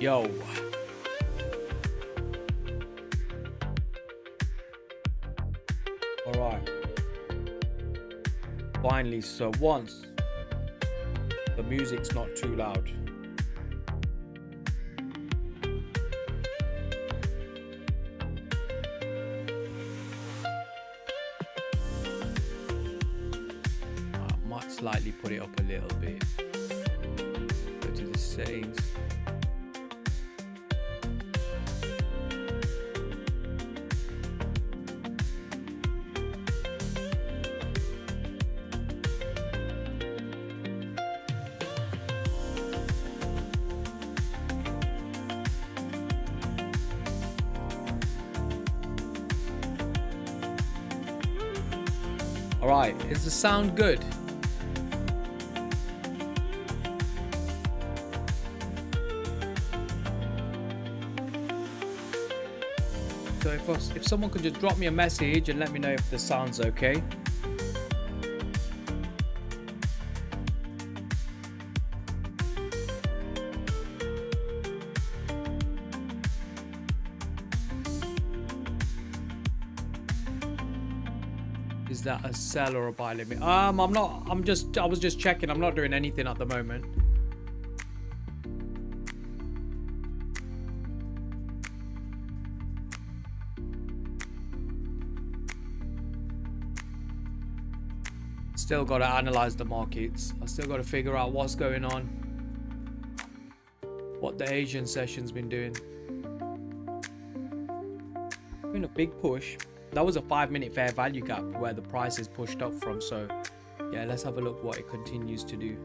Yo. All right. Finally, so once the music's not too loud. I might slightly put it up a little bit. Go to the settings. All right, is the sound good? So if someone could just drop me a message and let me know if the sound's okay. Is that a sell or a buy limit? I was just checking. I'm not doing anything at the moment. Still got to analyze the markets. I still got to figure out what's going on, what the Asian session's been doing. Been a big push. That was a 5-minute fair value gap where the price is pushed up from. So yeah, let's have a look what it continues to do.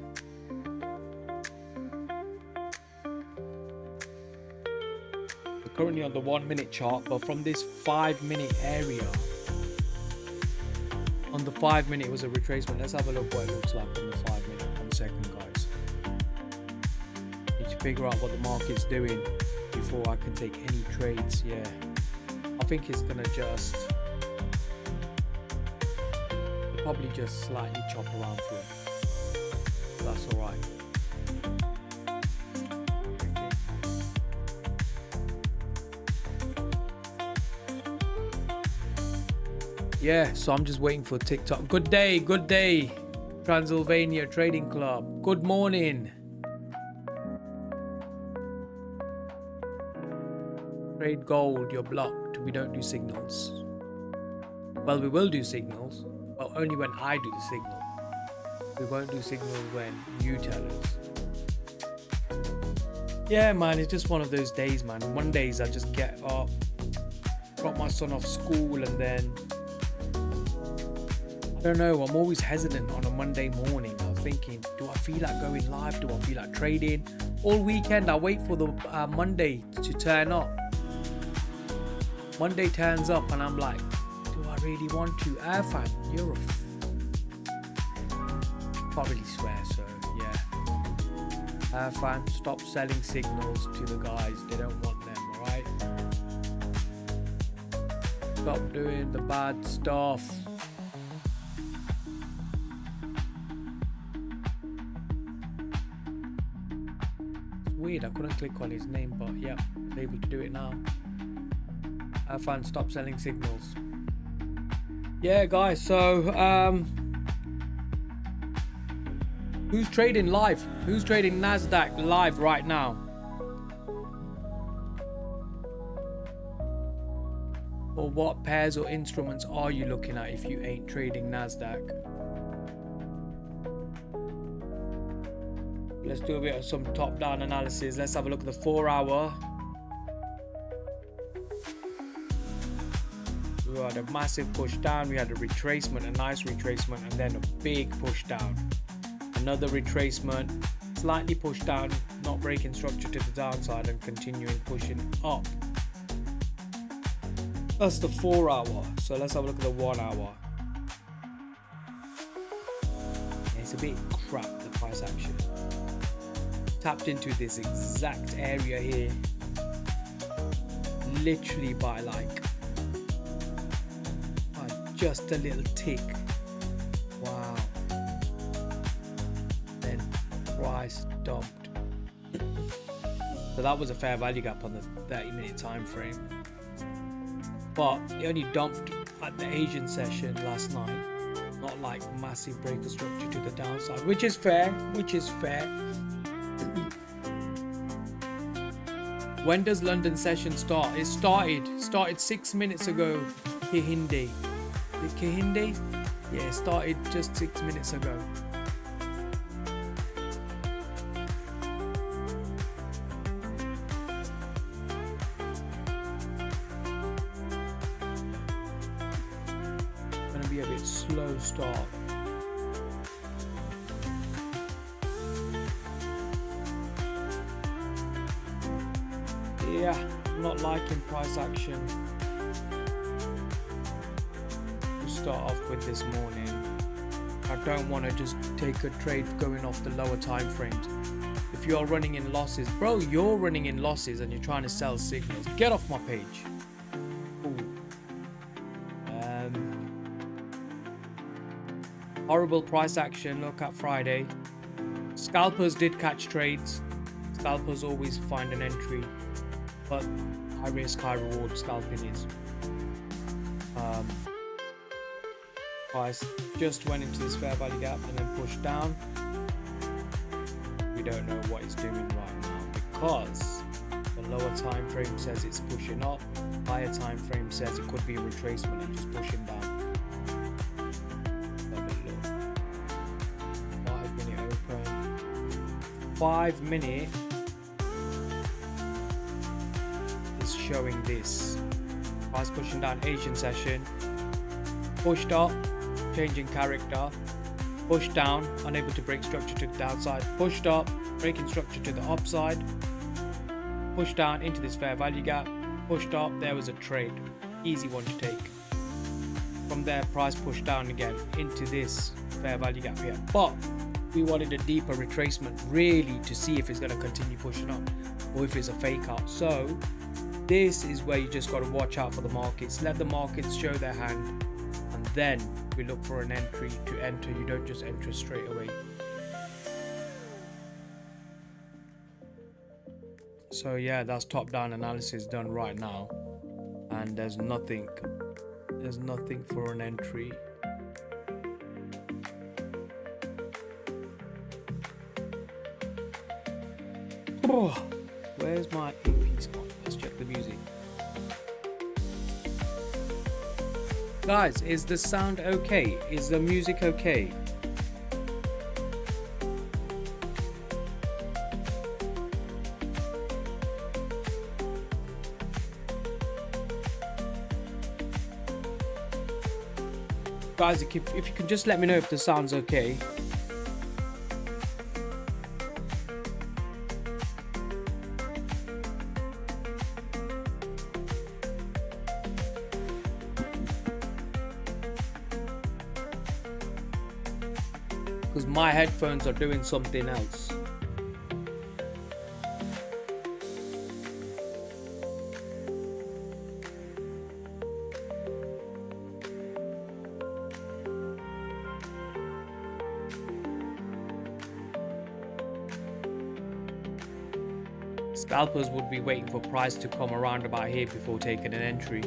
We're currently on the 1-minute chart, but from this 5-minute area, on the 5-minute was a retracement. Let's have a look what it looks like on the 5-minute. 1 second, guys. Need to figure out what the market's doing before I can take any trades. Yeah, I think it's gonna just probably just slightly chop around for it. That's all right. Yeah, so I'm just waiting for TikTok. Good day, Transylvania Trading Club. Good morning. Trade gold, you're blocked. We don't do signals. Well, we will do signals, but only when I do the signal. We won't do signals when you tell us. Yeah, man, it's just one of those days, man. Mondays I just get up, drop my son off school, and then I don't know, I'm always hesitant on a Monday morning. I'm thinking, do I feel like going live? Do I feel like trading? All weekend I wait for the Monday to turn up. Monday turns up and I'm like, do I really want to? Irfan, you're a can't really swear, so yeah. Irfan, stop selling signals to the guys. They don't want them, alright? Stop doing the bad stuff. Weird, I couldn't click on his name, but yeah, I was able to do it now. Irfan, stop selling signals. Yeah, guys, so who's trading live? Who's trading NASDAQ live right now? Or what pairs or instruments are you looking at if you ain't trading NASDAQ? Let's do a bit of some top-down analysis. Let's have a look at the 4-hour. We had a massive push down. We had a retracement, a nice retracement, and then a big push down. Another retracement, slightly pushed down, not breaking structure to the downside, and continuing pushing up. That's the 4-hour. So let's have a look at the 1-hour. It's a bit crap, the price action. Tapped into this exact area here, literally by just a little tick. Wow. Then price dumped. So that was a fair value gap on the 30-minute time frame. But it only dumped at the Asian session last night. Not like massive breaker structure to the downside, which is fair. When does London session start? It started 6 minutes ago. Kahinde. The Kahinde? Yeah, it started just 6 minutes ago. Gonna be a bit slow start. Yeah, I'm not liking price action to start off with this morning. I don't want to just take a trade going off the lower time frames. If you're running in losses, bro, you're running in losses and you're trying to sell signals. Get off my page. Ooh. Horrible price action. Look at Friday. Scalpers did catch trades. Scalpers always find an entry, but high risk, high reward scalping is. Price just went into this fair value gap and then pushed down. We don't know what it's doing right now because the lower time frame says it's pushing up, higher time frame says it could be a retracement and just pushing down. Have a look. 5 minute open. 5 minute is showing this. Price pushing down Asian session. Pushed up, changing character. Pushed down, unable to break structure to the downside. Pushed up, breaking structure to the upside. Pushed down into this fair value gap. Pushed up, there was a trade. Easy one to take. From there, price pushed down again into this fair value gap here. But we wanted a deeper retracement really to see if it's going to continue pushing up or if it's a fake out. So this is where you just got to watch out for the markets. Let the markets show their hand. And then we look for an entry to enter. You don't just enter straight away. So yeah, that's top down analysis done right now, and there's nothing for an entry. Oh, where's my AP spot? Let's check the music. Guys, is the sound okay? Is the music okay? Guys, if you can just let me know if the sound's okay. Because my headphones are doing something else. Scalpers would be waiting for price to come around about here before taking an entry.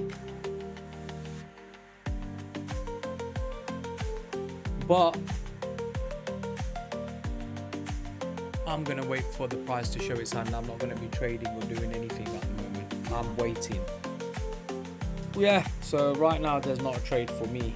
But I'm gonna wait for the price to show its hand. I'm not gonna be trading or doing anything at the moment. I'm waiting. Yeah, so right now there's not a trade for me.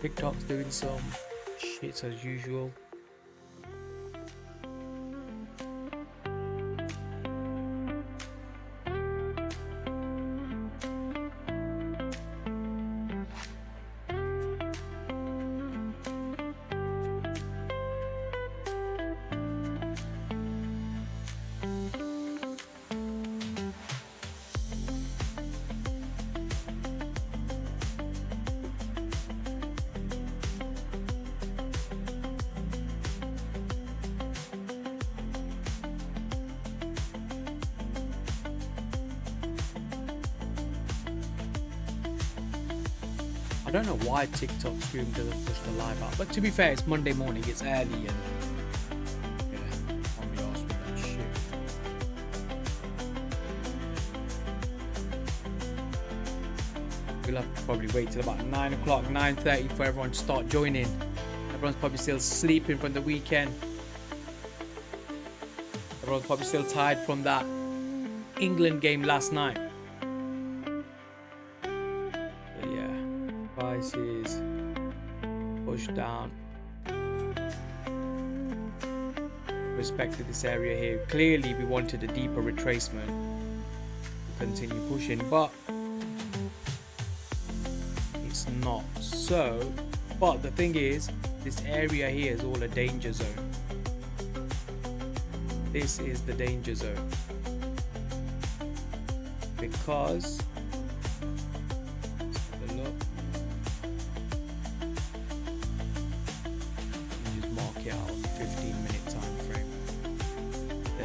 TikTok's doing some shits as usual. I don't know why TikTok stream doesn't push the live out, but to be fair, it's Monday morning, it's early, and yeah, I'll be asked with that shit. We'll have to probably wait till about 9 o'clock, 9:30 for everyone to start joining. Everyone's probably still sleeping from the weekend. Everyone's probably still tired from that England game last night. Prices push down. Respect to this area here. Clearly we wanted a deeper retracement to continue pushing, but it's not so. But the thing is, this area here is all a danger zone. This is the danger zone, because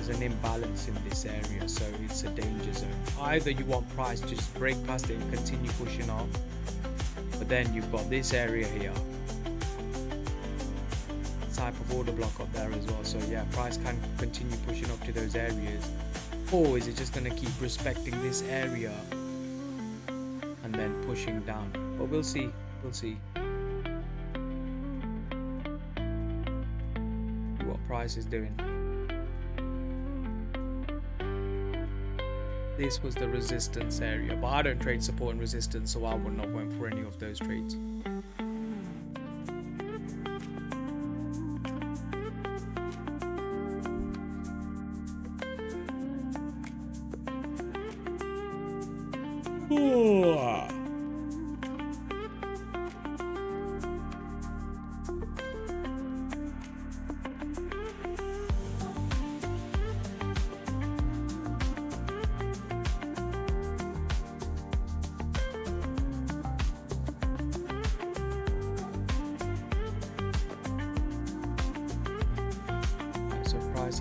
an imbalance in this area, so it's a danger zone. Either you want price to just break past it and continue pushing up, but then you've got this area here, type of order block up there as well. So yeah, price can continue pushing up to those areas, or is it just going to keep respecting this area and then pushing down? But we'll see. What price is doing. This was the resistance area, but I don't trade support and resistance, so I would not went for any of those trades.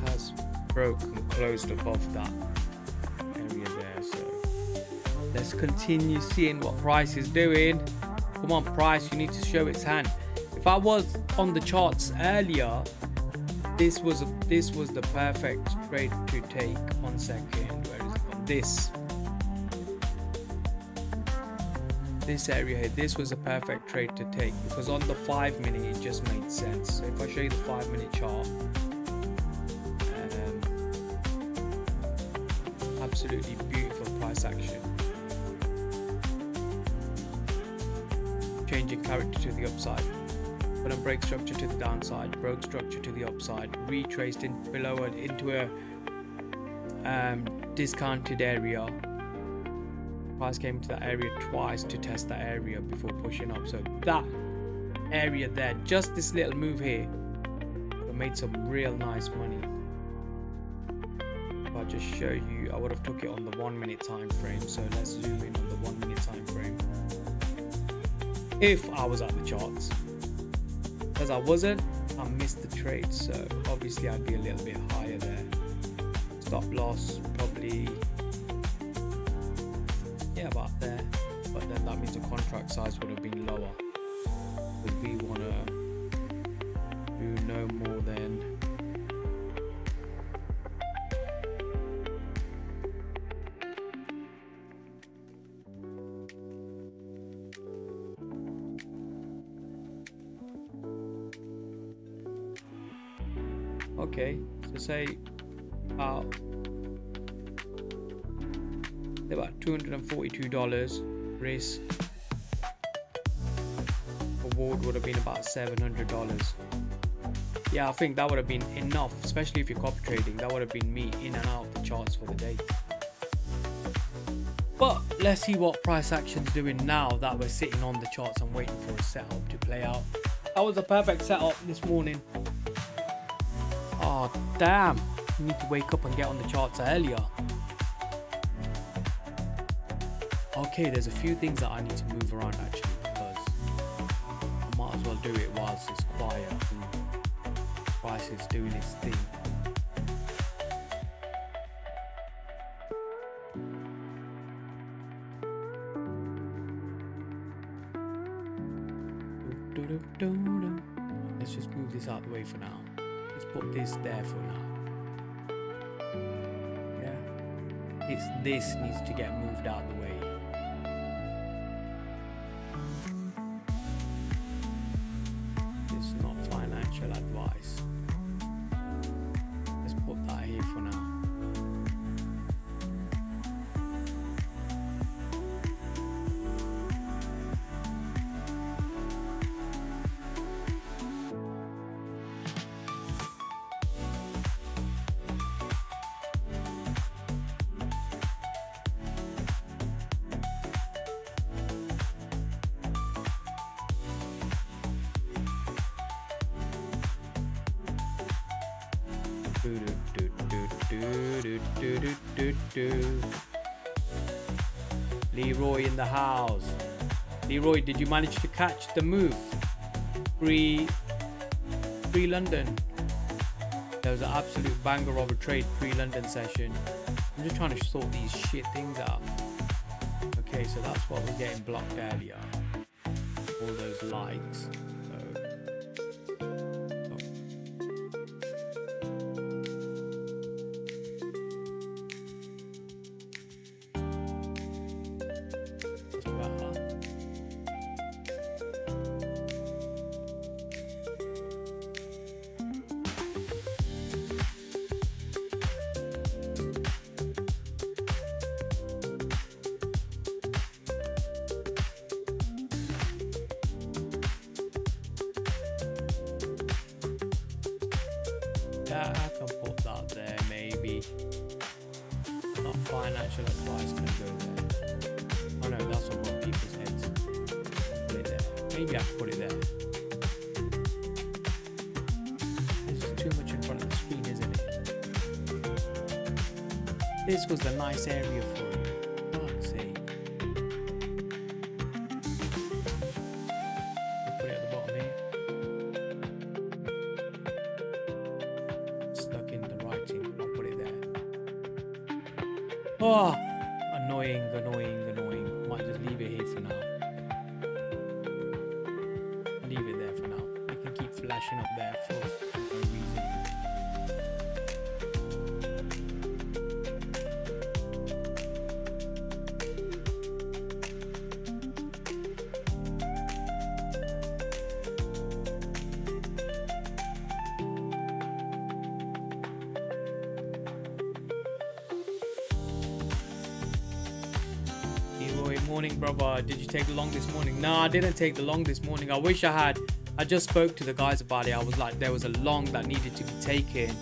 Has broken, closed above that area there, so let's continue seeing what price is doing. Come on, price, you need to show its hand. If I was on the charts earlier, this was the perfect trade to take. 1 second, where is it? On this area here, this was a perfect trade to take, because on the 5 minute it just made sense. So if I show you the 5 minute chart, absolutely beautiful price action, changing character to the upside, but then break structure to the downside, broke structure to the upside, retraced in below it into a discounted area. Price came into that area twice to test that area before pushing up. So that area there, just this little move here, made some real nice money. I'll just show you, I would have took it on the 1 minute time frame, so let's zoom in on the 1 minute time frame. If I was at the charts, as I wasn't, I missed the trade, so obviously I'd be a little bit higher there. Stop loss probably, yeah, about there, but then that means the contract size would have been lower, because we want to do no more than okay, so say about $242 risk for reward would have been about $700. Yeah, I think that would have been enough, especially if you're copy trading. That would have been me in and out of the charts for the day. But let's see what price action's doing now that we're sitting on the charts and waiting for a setup to play out. That was a perfect setup this morning. Oh damn, you need to wake up and get on the charts earlier. Okay, there's a few things that I need to move around actually, because I might as well do it whilst it's quiet and price is doing its thing. Let's just move this out of the way for now. Let's put this there for now. Yeah, this needs to get moved out of the way. This is not financial advice. Let's put that here for now. Leroy in the house. Leroy, did you manage to catch the move? Pre London. There was an absolute banger of a trade pre-London session. I'm just trying to sort these shit things out. Okay, so that's what we're getting blocked earlier. All those likes. Yeah, I can put that there maybe. Not financial advice can go there. Oh no, that's on most people's heads. Put it there. Maybe I can put it there. It's just too much in front of the screen, isn't it? This was the nice area for it. Fuck's sake. I'll put it at the bottom here. Stuck in the writing. I'll put it there. Oh, annoying. Might just leave it here for now. Leave it there for now. It can keep flashing up there for no reason. Morning, brother. Did you take the long this morning? No, I didn't take the long this morning. I wish I had. I just spoke to the guys about it. I was like, there was a long that needed to be taken.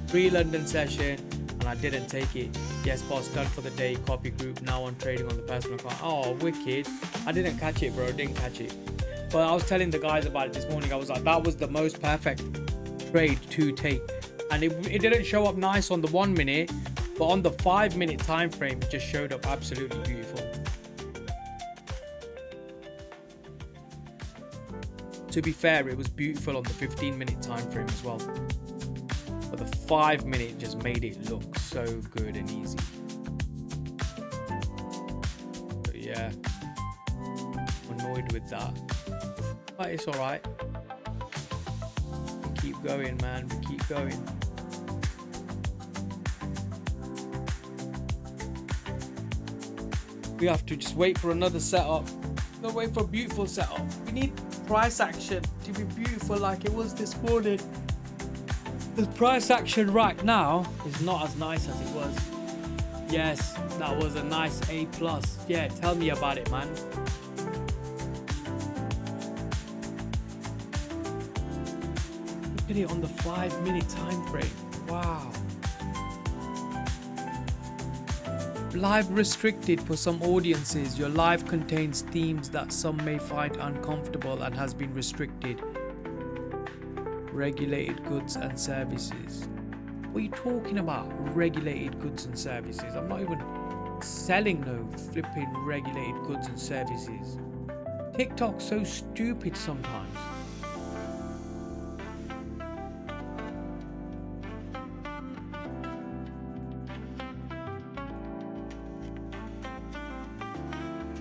Pre-London session, and I didn't take it. Yes, boss, done for the day. Copy group. Now I'm trading on the personal account. Oh, wicked. I didn't catch it, bro. Didn't catch it. But I was telling the guys about it this morning. I was like, that was the most perfect trade to take. And it didn't show up nice on the 1 minute, but on the 5 minute time frame, it just showed up absolutely beautiful. To be fair, it was beautiful on the 15-minute time frame as well. But the 5 minute just made it look so good and easy. But yeah, annoyed with that. But it's alright. Keep going, man. Keep going. We have to just wait for another setup. We'll wait for a beautiful setup. We need price action to be beautiful like it was this morning. The price action right now is not as nice as it was. Yes, that was a nice A+. Yeah, tell me about it, man. Look at it on the 5-minute time frame. Wow. Live restricted for some audiences. Your live contains themes that some may find uncomfortable and has been restricted. Regulated goods and services. What are you talking about? Regulated goods and services. I'm not even selling no flipping regulated goods and services. TikTok's so stupid sometimes.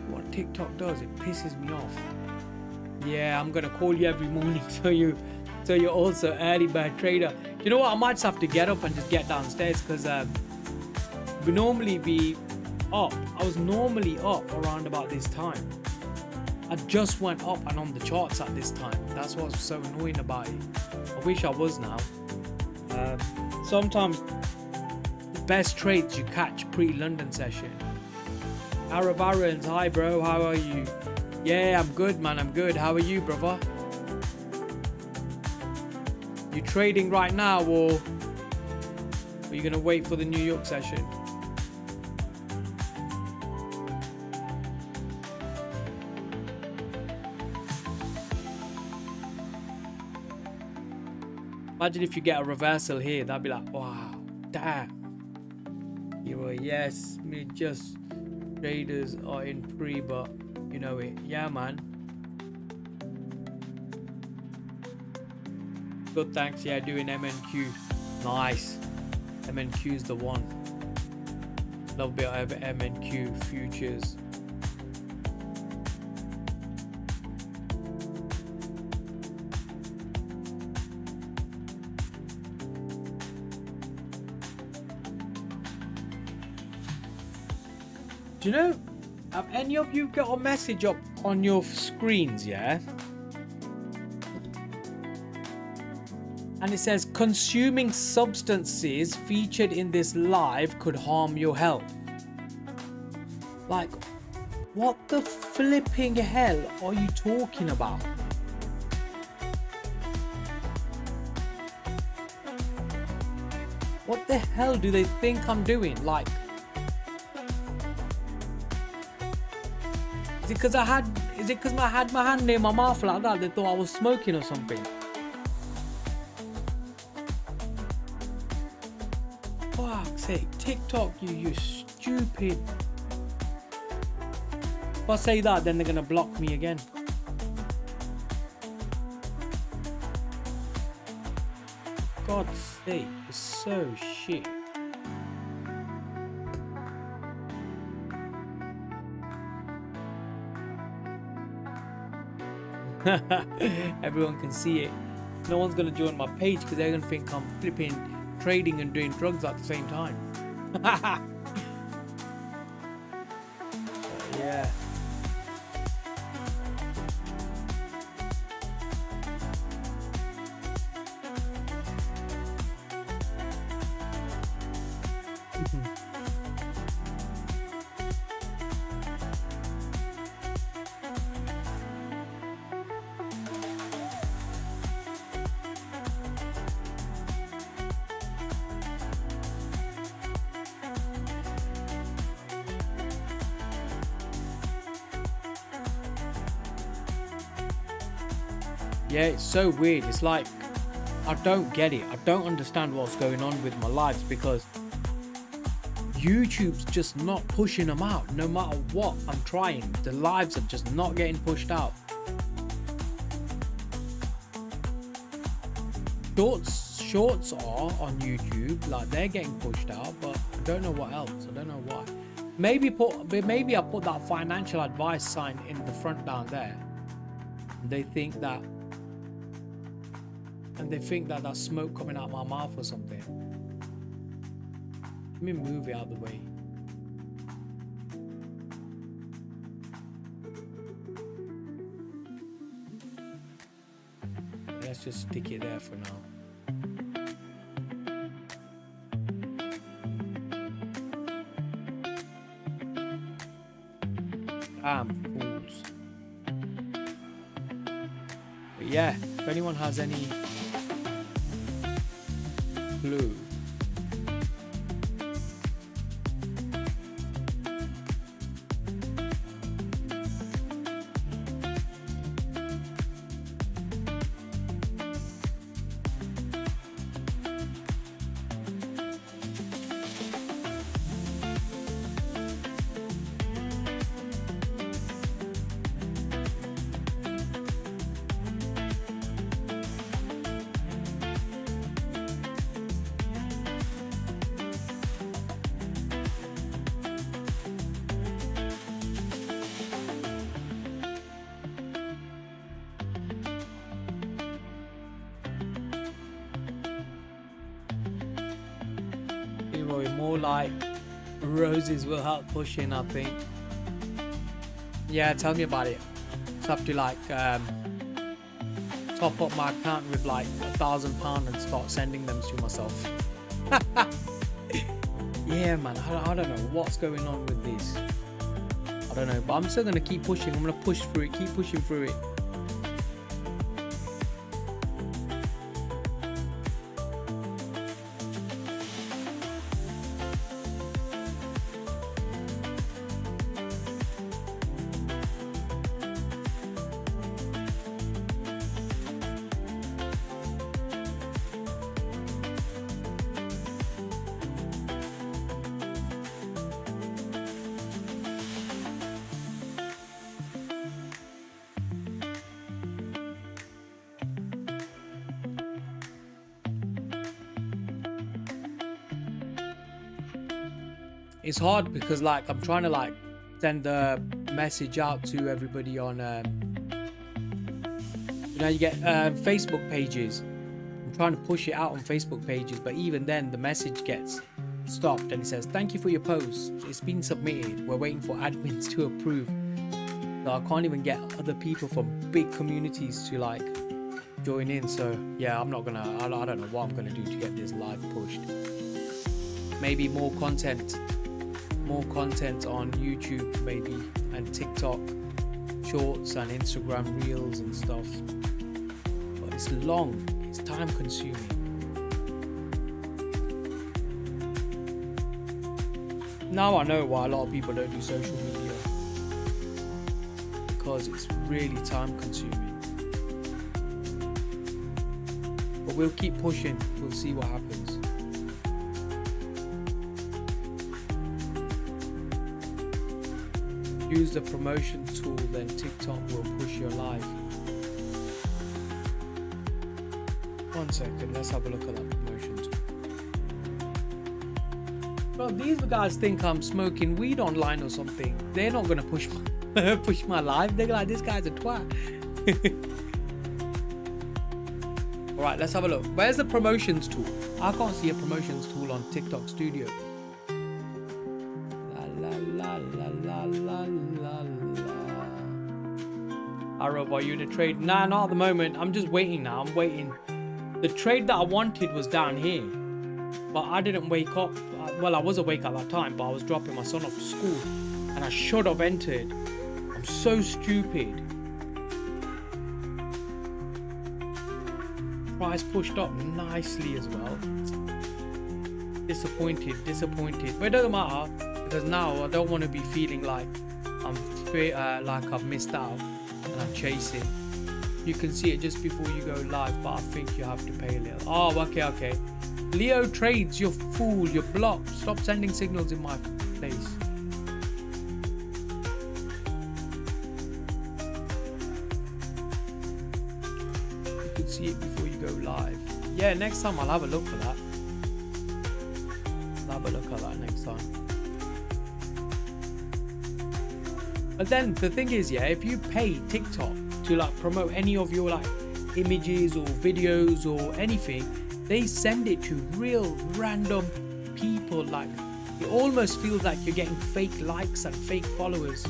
What TikTok does, it pisses me off. Yeah, I'm gonna call you every morning so you're also early bird trader. You know what? I might just have to get up and just get downstairs because we normally be up. I was normally up around about this time. I just went up and on the charts at this time. That's what's so annoying about it. I wish I was now. Sometimes the best trades you catch pre-London session. Arab Aaron's, hi bro, how are you? Yeah, I'm good man, I'm good. How are you, brother? You trading right now or are you gonna wait for the New York session? Imagine if you get a reversal here, that'd be like, wow, damn. You were, yes, me just traders are in pre, but you know it. Yeah, man. Good, thanks. Yeah, doing MNQ. Nice. MNQ's the one. Love a bit of MNQ futures. Do you know, have any of you got a message up on your screens, yeah? And it says, consuming substances featured in this live could harm your health. Like, what the flipping hell are you talking about? What the hell do they think I'm doing? Like, is it because I had my hand near my mouth like that? They thought I was smoking or something. Fuck's sake, TikTok, you stupid. If I say that, then they're gonna block me again. God's sake, it's so shit. Everyone can see it. No one's gonna join my page because they're gonna think I'm flipping trading and doing drugs at the same time. Yeah. Yeah, it's so weird. It's like, I don't get it. I don't understand what's going on with my lives because YouTube's just not pushing them out. No matter what I'm trying, the lives are just not getting pushed out. Shorts are on YouTube, like they're getting pushed out, but I don't know what else. I don't know why. Maybe I put that financial advice sign in the front down there. And they think that that's smoke coming out my mouth or something. Let me move it out of the way. Let's just stick it there for now. Damn fools. But yeah, if anyone has any clue. More like roses will help pushing, I think. Yeah, tell me about it. So I have to like top up my account with like £1,000 and start sending them to myself. Yeah, man, I don't know what's going on with this. I don't know, but I'm still gonna keep pushing. I'm gonna push through it, keep pushing through it. It's hard because like I'm trying to like send a message out to everybody on you know, you get Facebook pages. I'm trying to push it out on Facebook pages, but even then the message gets stopped and it says thank you for your post, it's been submitted, we're waiting for admins to approve. So I can't even get other people from big communities to like join in. So yeah, I'm not gonna, I don't know what I'm gonna do to get this live pushed. Maybe more content on YouTube maybe, and TikTok shorts and Instagram reels and stuff, but it's long, it's time consuming. Now I know why a lot of people don't do social media, because it's really time consuming, but we'll keep pushing, we'll see what happens. Use the promotion tool, then TikTok will push your live. 1 second, let's have a look at that promotion tool. Well, these guys think I'm smoking weed online or something. They're not gonna push my live. They're like, this guy's a twat. All right, let's have a look. Where's the promotions tool? I can't see a promotions tool on TikTok Studio. Arrow, are you to trade? Nah, not at the moment. I'm just waiting now. I'm waiting. The trade that I wanted was down here, but I didn't wake up. Well, I was awake at that time, but I was dropping my son off to school, and I should have entered. I'm so stupid. Price pushed up nicely as well. Disappointed. But it doesn't matter, because now I don't want to be feeling like like I've missed out and I'm chasing. You can see it just before you go live, but I think you have to pay a little. Oh, okay. Leo trades, you fool, you're blocked. Stop sending signals in my face. You can see it before you go live. Yeah, next time I'll have a look for that. I'll have a look at that next time. But then the thing is, yeah, if you pay TikTok to like promote any of your like images or videos or anything, they send it to real random people. Like, it almost feels like you're getting fake likes and fake followers.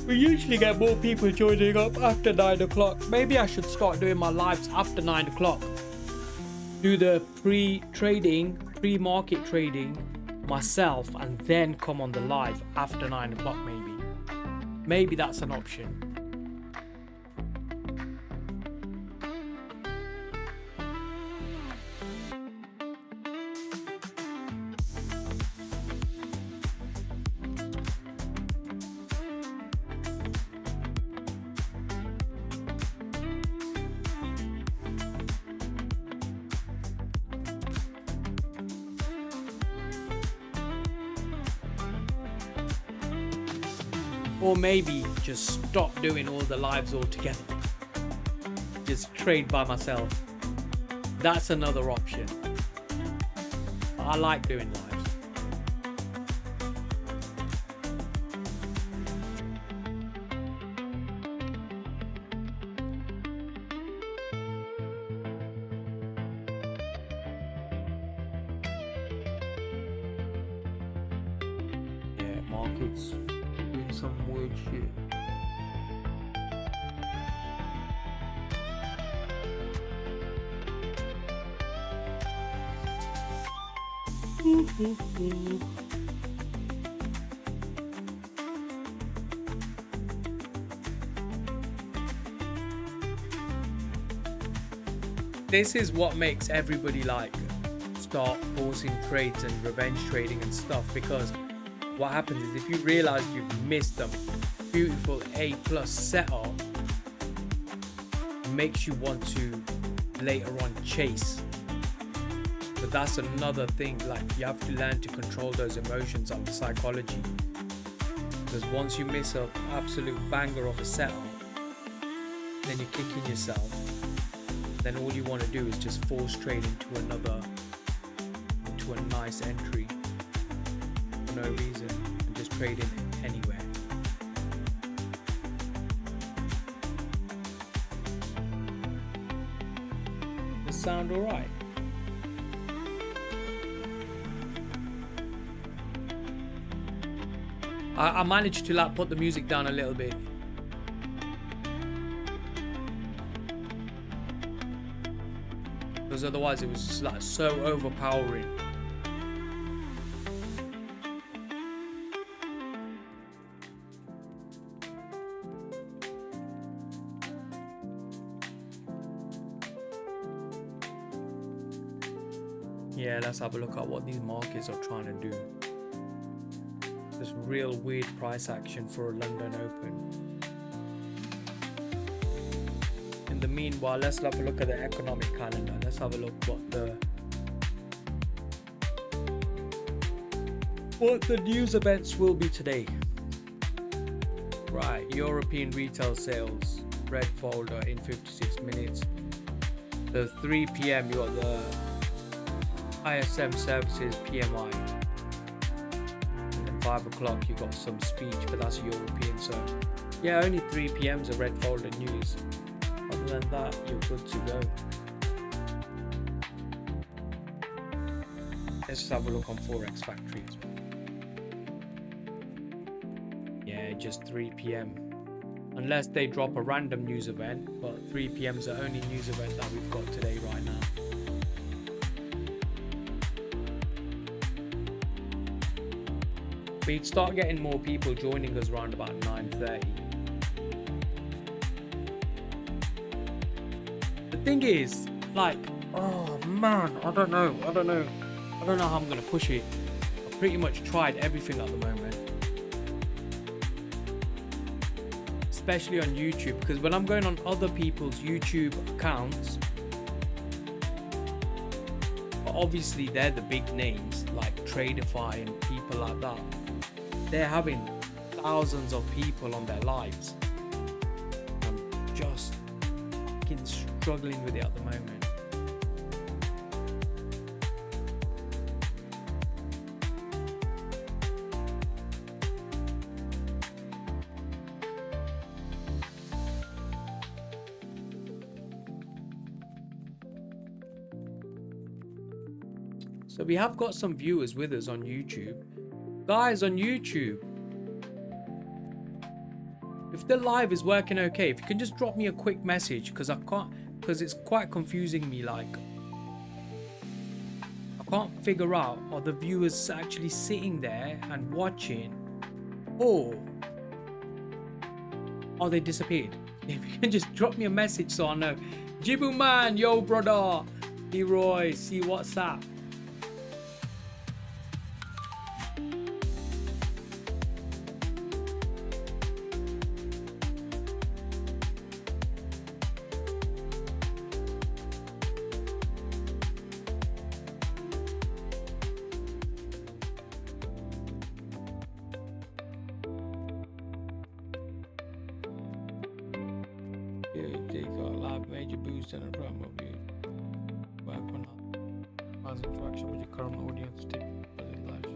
We usually get more people joining up after 9 o'clock. Maybe I should start doing my lives after 9 o'clock. Do the pre-market trading myself and then come on the live after 9 o'clock. Maybe that's an option. Or maybe just stop doing all the lives altogether. Just trade by myself. That's another option. I like doing lives. Yeah, markets. Some weird shit. This is what makes everybody like start forcing trades and revenge trading and stuff, because what happens is if you realize you've missed a beautiful A+ setup, it makes you want to later on chase. But that's another thing, like you have to learn to control those emotions and the psychology, because once you miss an absolute banger of a setup, then you're kicking yourself. Then all you want to do is just force trade into a nice entry. No reason, and just trade in anywhere. Does sound alright? I managed to like put the music down a little bit. Because otherwise it was like so overpowering. Yeah, let's have a look at what these markets are trying to do. This real weird price action for a London Open. In the meanwhile, let's have a look at the economic calendar. Let's have a look what the news events will be today. Right, European retail sales, red folder in 56 minutes. The 3 p.m. you got the ISM services PMI, and then 5 o'clock you got some speech, but that's European, so yeah, only 3 p.m.'s a red folder news. Other than that, you're good to go. Let's just have a look on Forex Factory as well. Yeah, just 3 p.m. unless they drop a random news event, but 3 p.m. is the only news event that we've got today right now. We'd start getting more people joining us around about 9:30. The thing is, like, oh man, I don't know how I'm gonna push it. I've pretty much tried everything at the moment, especially on YouTube, because when I'm going on other people's YouTube accounts, obviously they're the big names like Traderify and people like that. They're having thousands of people on their lives. I'm just fucking struggling with it at the moment. So we have got some viewers with us on YouTube. Guys on YouTube, if the live is working okay, if you can just drop me a quick message, because I can't, because it's quite confusing me. Like, I I can't figure out, are the viewers actually sitting there and watching, or are they disappeared? If you can just drop me a message so I know. Jibu man, yo brother, Leroy, see what's up. They got a lot of major boost and a promo view. Back on how's interaction with your current audience tip for the live show.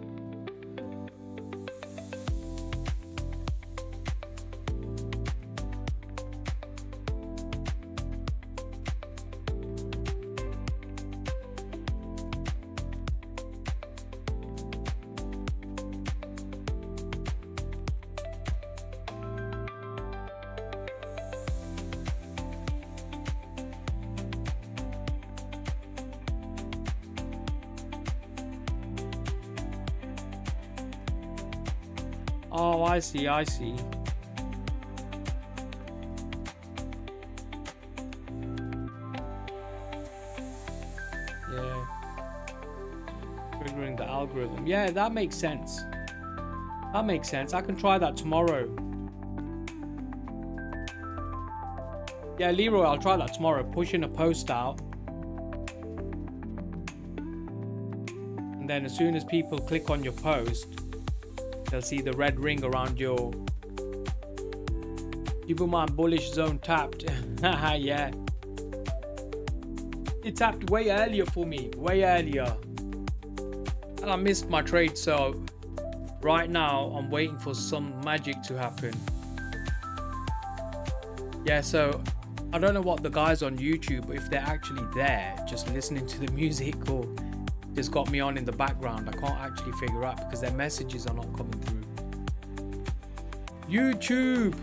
Oh, I see, I see. Yeah. Triggering the algorithm. Yeah, that makes sense. That makes sense. I can try that tomorrow. Yeah, Leroy, I'll try that tomorrow. Pushing a post out. And then as soon as people click on your post, they'll see the red ring around your Ibuman bullish zone tapped. Yeah. It tapped way earlier for me. Way earlier. And I missed my trade. So right now I'm waiting for some magic to happen. Yeah, so I don't know what the guys on YouTube, if they're actually there just listening to the music or just got me on in the background. I can't actually figure out because their messages are not coming through. YouTube,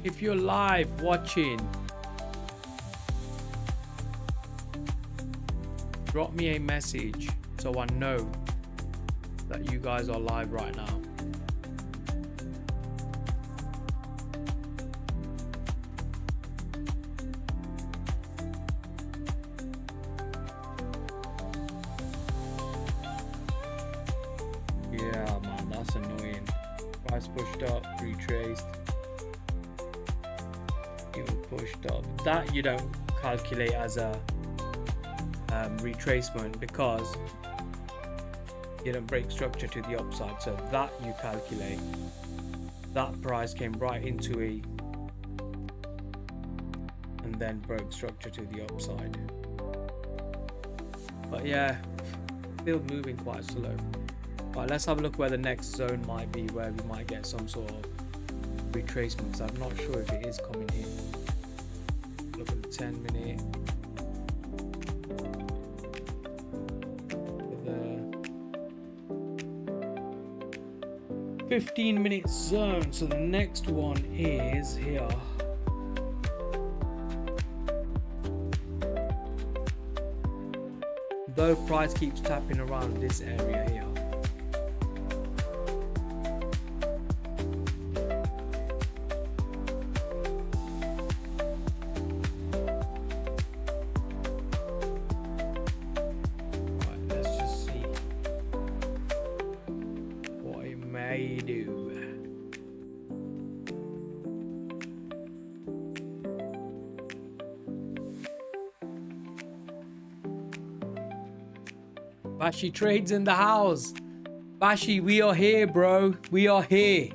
if you're live watching, drop me a message so I know that you guys are live right now. Yeah, man, that's annoying. Price pushed up, retraced, even pushed up. That you don't calculate as a retracement because you don't break structure to the upside. So that you calculate. That price came right into a and then broke structure to the upside. But yeah, still moving quite slow. Right, let's have a look where the next zone might be, where we might get some sort of retracements. I'm not sure if it is coming in. Look at the 10-minute. The 15-minute zone. So the next one is here. Though price keeps tapping around this area here. Bashi trades in the house. Bashi, we are here, bro. We are here.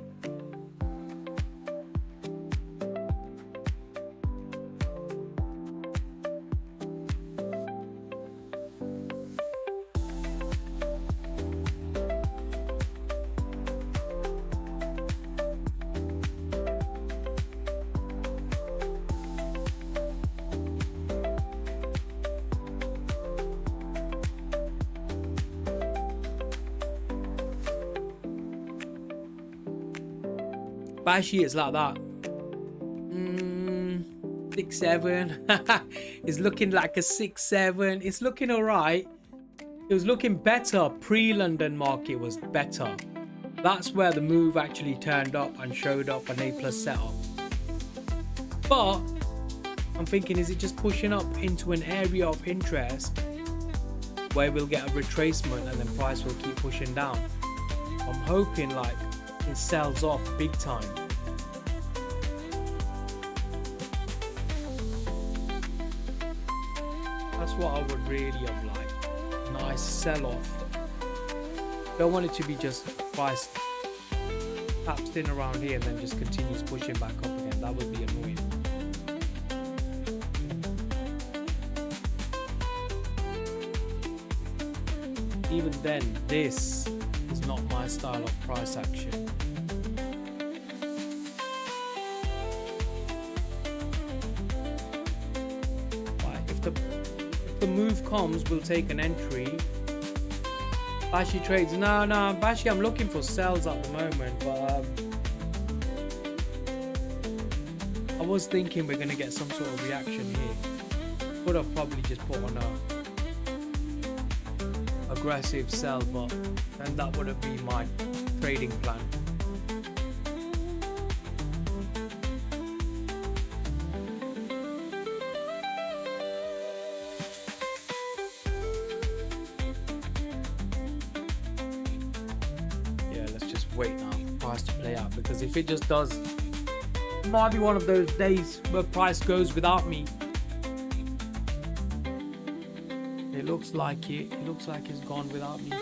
Bashi is like that. 6-7. It's looking like a 6-7. It's looking alright. It was looking better. Pre-London market was better. That's where the move actually turned up and showed up an A+ setup. But I'm thinking, is it just pushing up into an area of interest where we'll get a retracement and then price will keep pushing down? I'm hoping like it sells off big time. That's what I would really have liked. Nice sell off. Don't want it to be just price taps in around here and then just continues pushing back up again. That would be annoying. Even then, this is not my style of price action. Right, if the move comes, we'll take an entry. Bashi trades. No, Bashi, I'm looking for sells at the moment, but I was thinking we're gonna get some sort of reaction here. Could have probably just put on a aggressive sell, but then that wouldn't be my trading plan. Yeah, let's just wait now for price to play out, because if it just does, it might be one of those days where price goes without me. It looks like it. It looks like it's gone without me.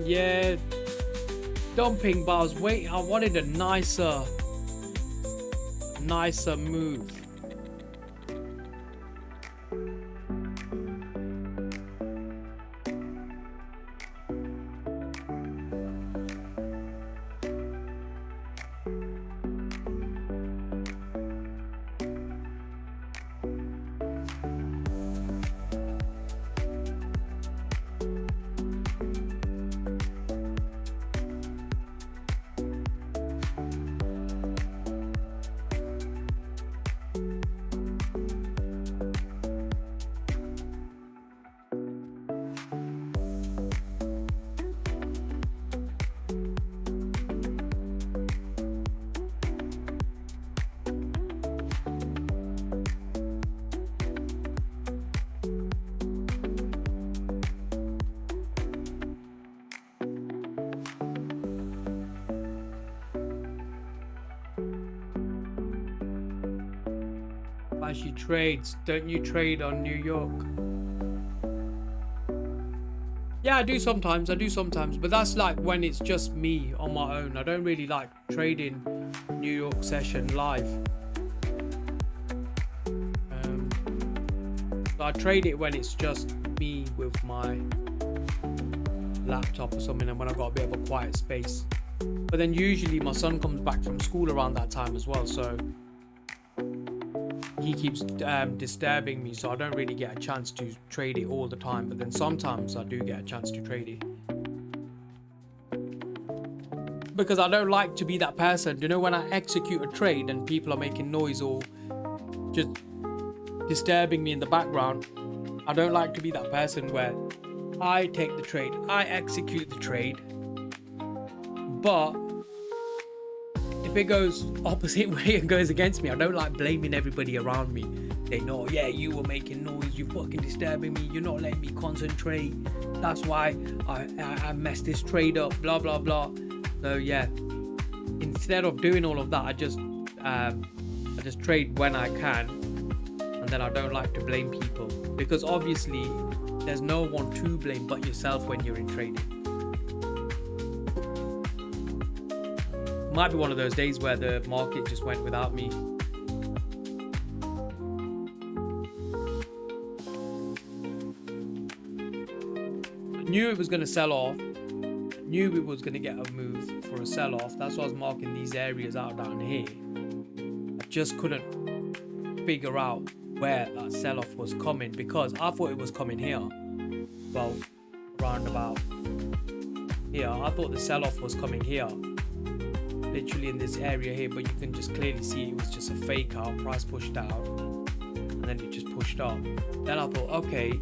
Yeah, dumping, but I was waiting. I wanted a nicer move. She trades. Don't you trade on New York? Yeah, I do sometimes, but that's like when it's just me on my own. I don't really like trading New York session live. So I trade it when it's just me with my laptop or something, and when I've got a bit of a quiet space. But then usually my son comes back from school around that time as well, so he keeps disturbing me, so I don't really get a chance to trade it all the time. But then sometimes I do get a chance to trade it, because I don't like to be that person, you know, when I execute a trade and people are making noise or just disturbing me in the background. I don't like to be that person where I take the trade, I execute the trade, but if it goes opposite way and goes against me, I don't like blaming everybody around me. They know, yeah, you were making noise, you're fucking disturbing me, you're not letting me concentrate. That's why I messed this trade up, blah blah blah. So yeah, instead of doing all of that, I just trade when I can, and then I don't like to blame people, because obviously there's no one to blame but yourself when you're in trading. Might be one of those days where the market just went without me. I knew it was going to sell off. I knew it was going to get a move for a sell off. That's why I was marking these areas out down here. I just couldn't figure out where that sell off was coming, because I thought it was coming here. Well, around about here. I thought the sell off was coming here, literally in this area here, but you can just clearly see it was just a fake out. Price pushed out and then it just pushed up. Then I thought, okay,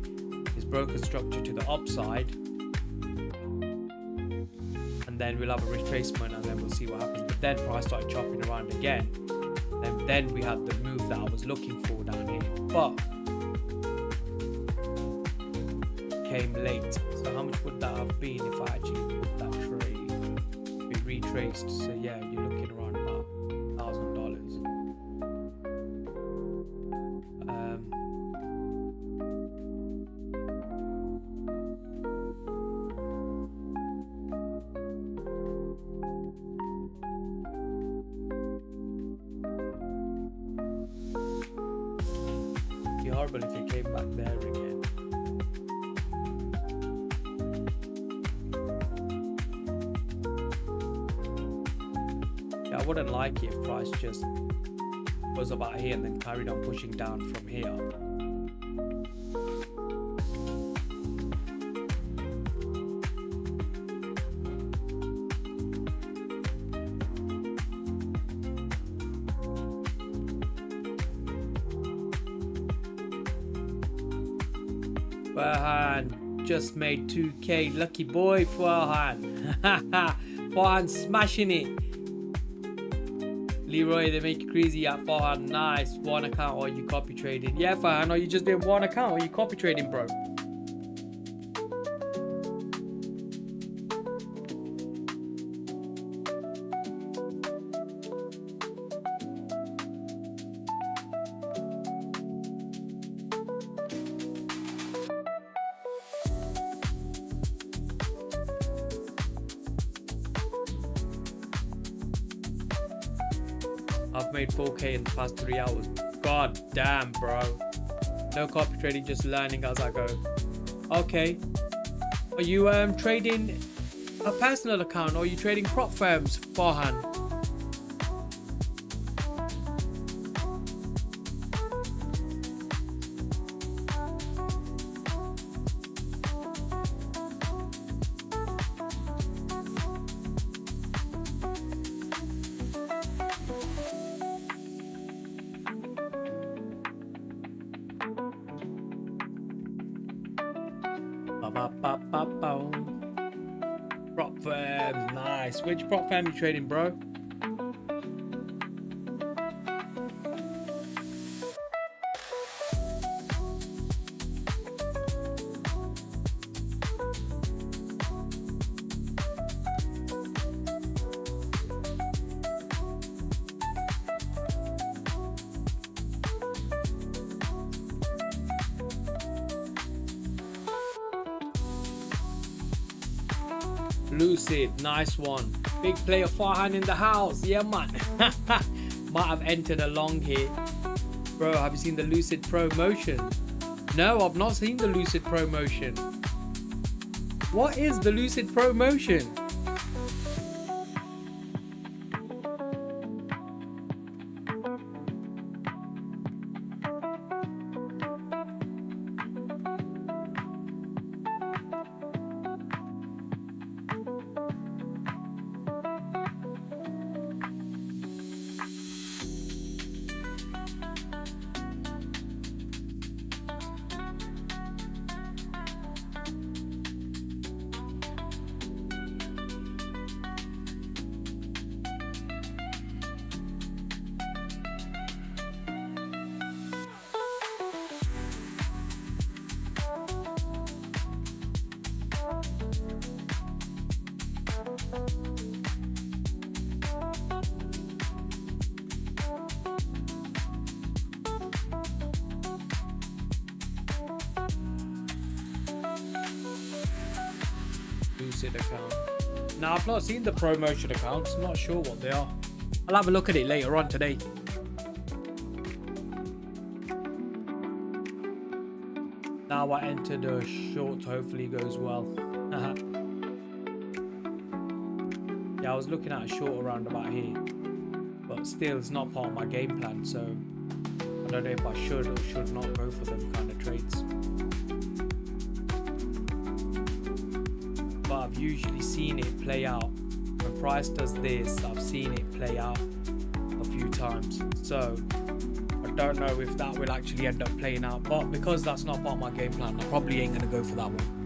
it's broken structure to the upside, and then we'll have a retracement and then we'll see what happens. But then price started chopping around again, and then we had the move that I was looking for down here, but came late. So how much would that have been if I actually put that trade? We retraced, so yeah, you're looking around about $1,000. It'd be horrible if you came back there again. I wouldn't like it if price just was about here and then carried on pushing down from here. Farhan just made 2k, lucky boy Farhan. Farhan smashing it. Leroy, they make you crazy at Farhan. Nice. One account or you copy trading? Yeah, Farhan, or you just doing one account or you copy trading, bro? I've made 4k in the past 3 hours. God damn, bro. No copy trading, just learning as I go. Okay. Are you trading a personal account or are you trading prop firms, Farhan? Prop firms, nice. Which prop firm you trading, bro? Lucid, nice one. Big player Farhan in the house. Yeah, man. Might have entered along here. Bro, have you seen the Lucid promotion? No, I've not seen the Lucid promotion. What is the Lucid promotion? boosted account. Now, I've not seen the promotion accounts. I'm not sure what they are. I'll have a look at it later on today. Now I entered a short. Hopefully it goes well. Yeah, I was looking at a short around about here. But still, it's not part of my game plan. So I don't know if I should or should not go for them kind of trades. But I've usually seen it play out. When price does this, I've seen it play out a few times. So I don't know if that will actually end up playing out. But because that's not part of my game plan, I probably ain't going to go for that one.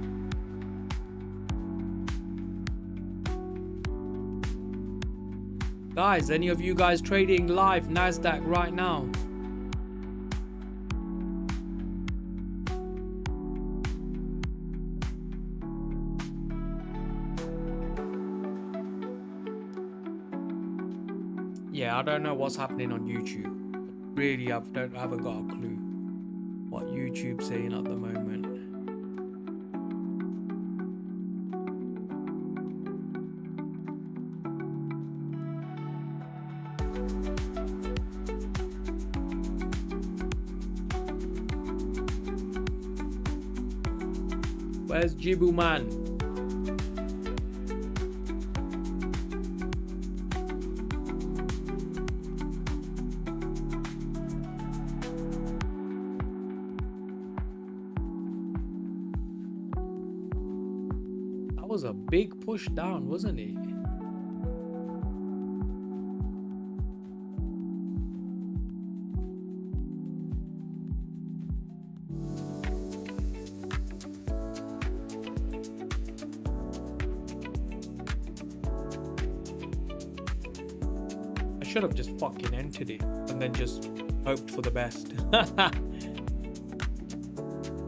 Guys, any of you guys trading live NASDAQ right now? Yeah, I don't know what's happening on YouTube. Really, I haven't got a clue what YouTube's saying at the moment. Where's Jibu Man? That was a big push down, wasn't it? I should have just fucking entered it and then just hoped for the best.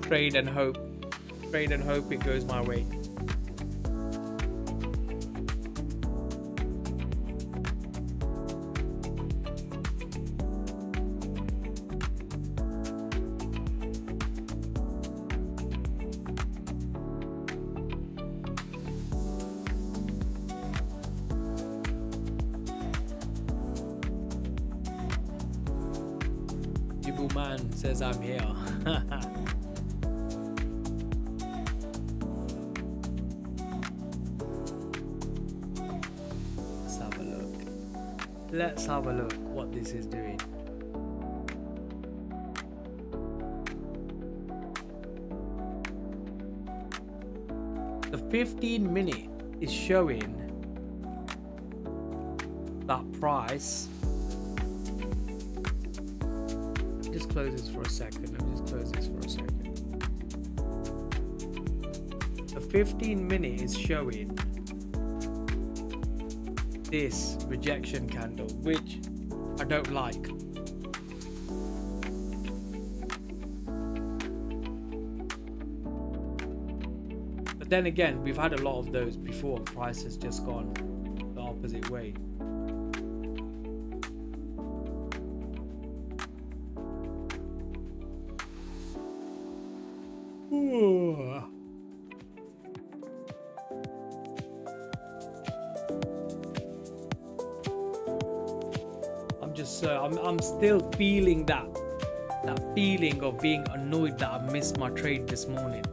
Trade and hope. Trade and hope it goes my way. Man says I'm here. Let's have a look. Let's have a look what this is doing. The 15-minute is showing that price. Just close this for a second. Let me just close this for a second. The 15-minute is showing this rejection candle, which I don't like. But then again, we've had a lot of those before and price has just gone the opposite way. I'm still feeling that feeling of being annoyed that I missed my trade this morning.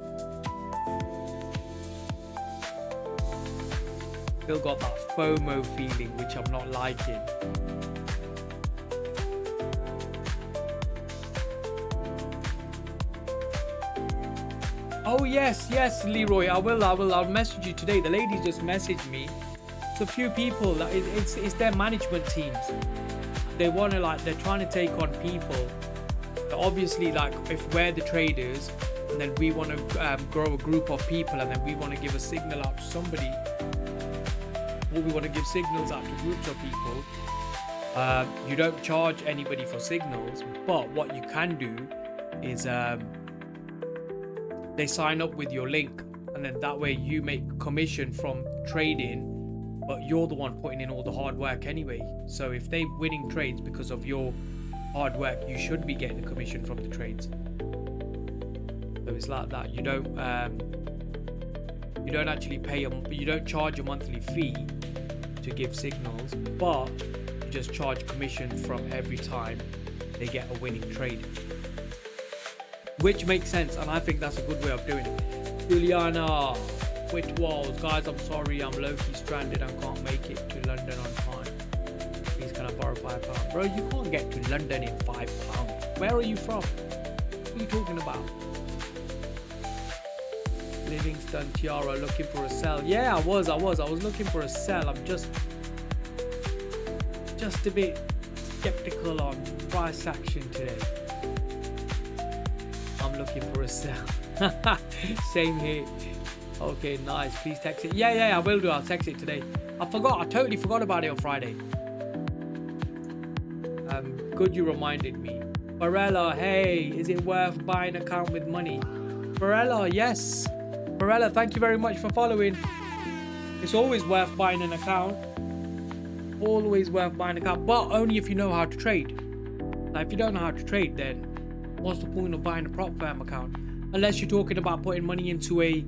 Still got that FOMO feeling, which I'm not liking. Oh yes, Leroy, I'll message you today. The lady just messaged me. It's a few people that it's their management teams. They want to they're trying to take on people. Obviously, if we're the traders, and then we want to grow a group of people, and then we want to give a signal out to somebody, or we want to give signals out to groups of people. You don't charge anybody for signals, but what you can do is they sign up with your link, and then that way you make commission from trading, but you're the one putting in all the hard work anyway. So if they're winning trades because of your hard work, you should be getting a commission from the trades. So it's like that. You don't You don't actually pay you don't charge a monthly fee to give signals, but you just charge commission from every time they get a winning trade, which makes sense, and I think that's a good way of doing it. Juliana, Quit Walls, guys, I'm sorry, I'm low-key stranded and can't make it to London on time. Please can I borrow £5? Bro, you can't get to London in £5. Where are you from? What are you talking about? Livingston Tiara looking for a sell. Yeah, I was looking for a sell. I'm just a bit skeptical on price action today. I'm looking for a sell. Same here. Okay, nice. Please text it. Yeah, I will do. I'll text it today. I totally forgot about it on Friday. Good you reminded me. Barella, hey, is it worth buying an account with money? Barella, yes. Barella, thank you very much for following. It's always worth buying an account. Always worth buying an account, but only if you know how to trade. Like, if you don't know how to trade, then what's the point of buying a prop firm account? Unless you're talking about putting money into a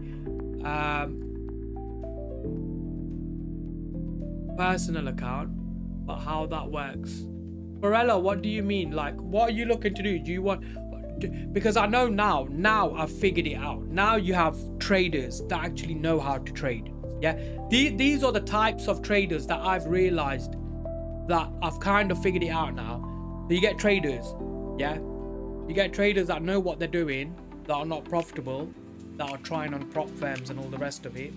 personal account, but how that works. Barella, what do you mean? Like, what are you looking to do? Do you want... Because I know now I've figured it out. Now you have traders that actually know how to trade. Yeah, these are the types of traders that I've realized that I've kind of figured it out now. So you get traders, yeah, you get traders that know what they're doing, that are not profitable, that are trying on prop firms and all the rest of it.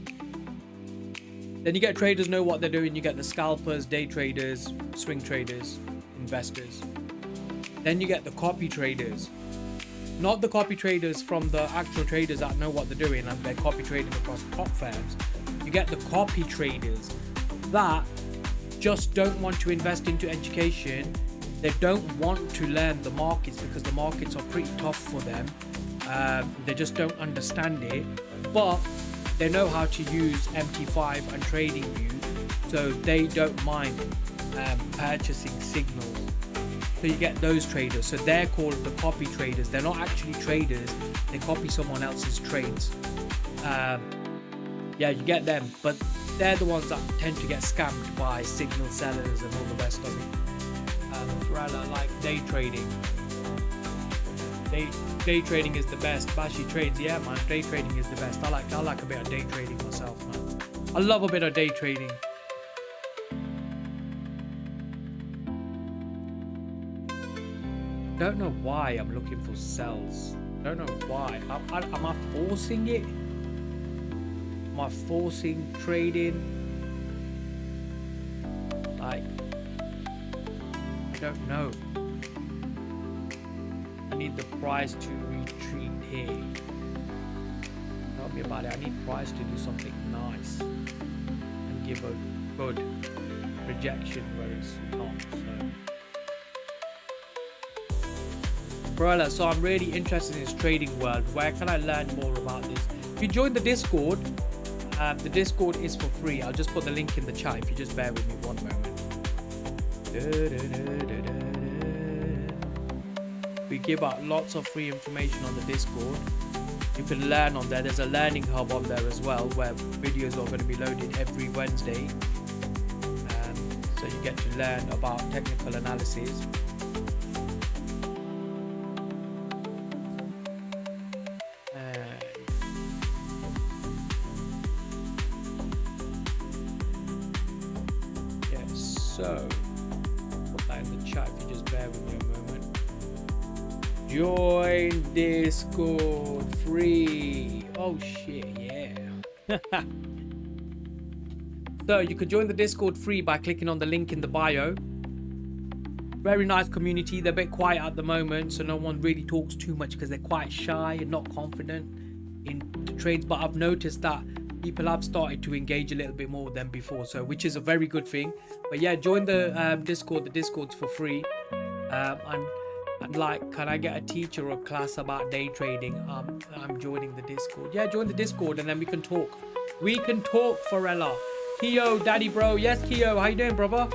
Then you get traders know what they're doing. You get the scalpers, day traders, swing traders, investors. Then you get the copy traders. Not the copy traders from the actual traders that know what they're doing and they're copy trading across prop firms. You get the copy traders that just don't want to invest into education. They don't want to learn the markets because the markets are pretty tough for them. They just don't understand it, but they know how to use MT5 and TradingView, so they don't mind purchasing signals. So you get those traders. So they're called the copy traders. They're not actually traders. They copy someone else's trades. Yeah, you get them, but they're the ones that tend to get scammed by signal sellers and all the rest of it. Rather like day trading. Day trading is the best. Bashi trades, yeah, man. Day trading is the best. I like a bit of day trading myself, man. I love a bit of day trading. Don't know why I'm looking for sells. Don't know why. Am I forcing it? Am I forcing trading? Like, I don't know. I need the price to retreat here. Tell me about it. I need price to do something nice and give a good rejection where it's not. So, so I'm really interested in this trading world. Where can I learn more about this? If you join the Discord is for free. I'll just put the link in the chat if you just bear with me one moment. We give out lots of free information on the Discord. You can learn on there. There's a learning hub on there as well, where videos are going to be loaded every Wednesday. So you get to learn about technical analysis. So, put that in the chat if you just bear with me a moment. Join Discord free. Oh shit, yeah. So you can join the Discord free by clicking on the link in the bio. Very nice community. They're a bit quiet at the moment, so no one really talks too much because they're quite shy and not confident in the trades. But I've noticed that people have started to engage a little bit more than before, so which is a very good thing. But yeah, join the Discord. The Discord's for free. And like, can I get a teacher or class about day trading? I'm joining the Discord. Yeah, join the Discord and then we can talk. We can talk, Farella. Keo, daddy bro. Yes, Keo. How you doing, brother?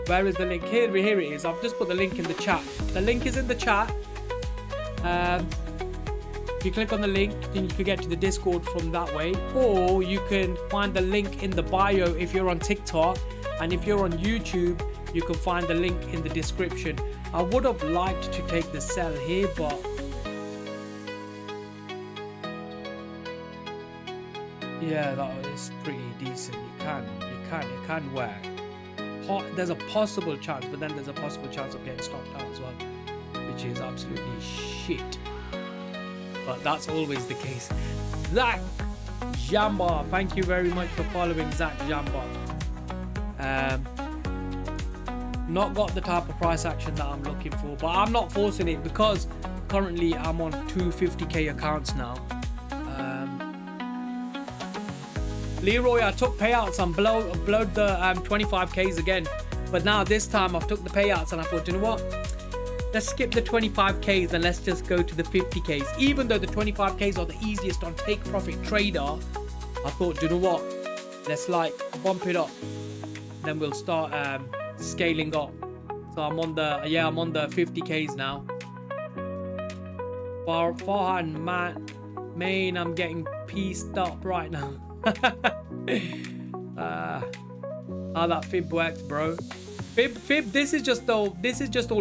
Where is the link? Here it is. I've just put the link in the chat. The link is in the chat. If you click on the link, then you can get to the Discord from that way, or you can find the link in the bio if you're on TikTok, and if you're on YouTube, you can find the link in the description. I would have liked to take the sell here, but yeah, that is pretty decent. It can work. There's a possible chance, but then there's a possible chance of getting stopped out as well, which is absolutely shit. But that's always the case. Zach Jamba, thank you very much for following Zach Jamba. Not got the type of price action that I'm looking for, but I'm not forcing it because currently I'm on 250k accounts now. Leroy, I took payouts and blowed the 25k's again, but now this time I've took the payouts and I thought, you know what, let's skip the 25k's and let's just go to the 50k's. Even though the 25k's are the easiest on Take Profit Trader, I thought, you know what, let's like bump it up, then we'll start scaling up. So I'm on the 50k's now. Farhan, man, I'm getting pieced up right now. How that fib works, bro. Fib, this is just all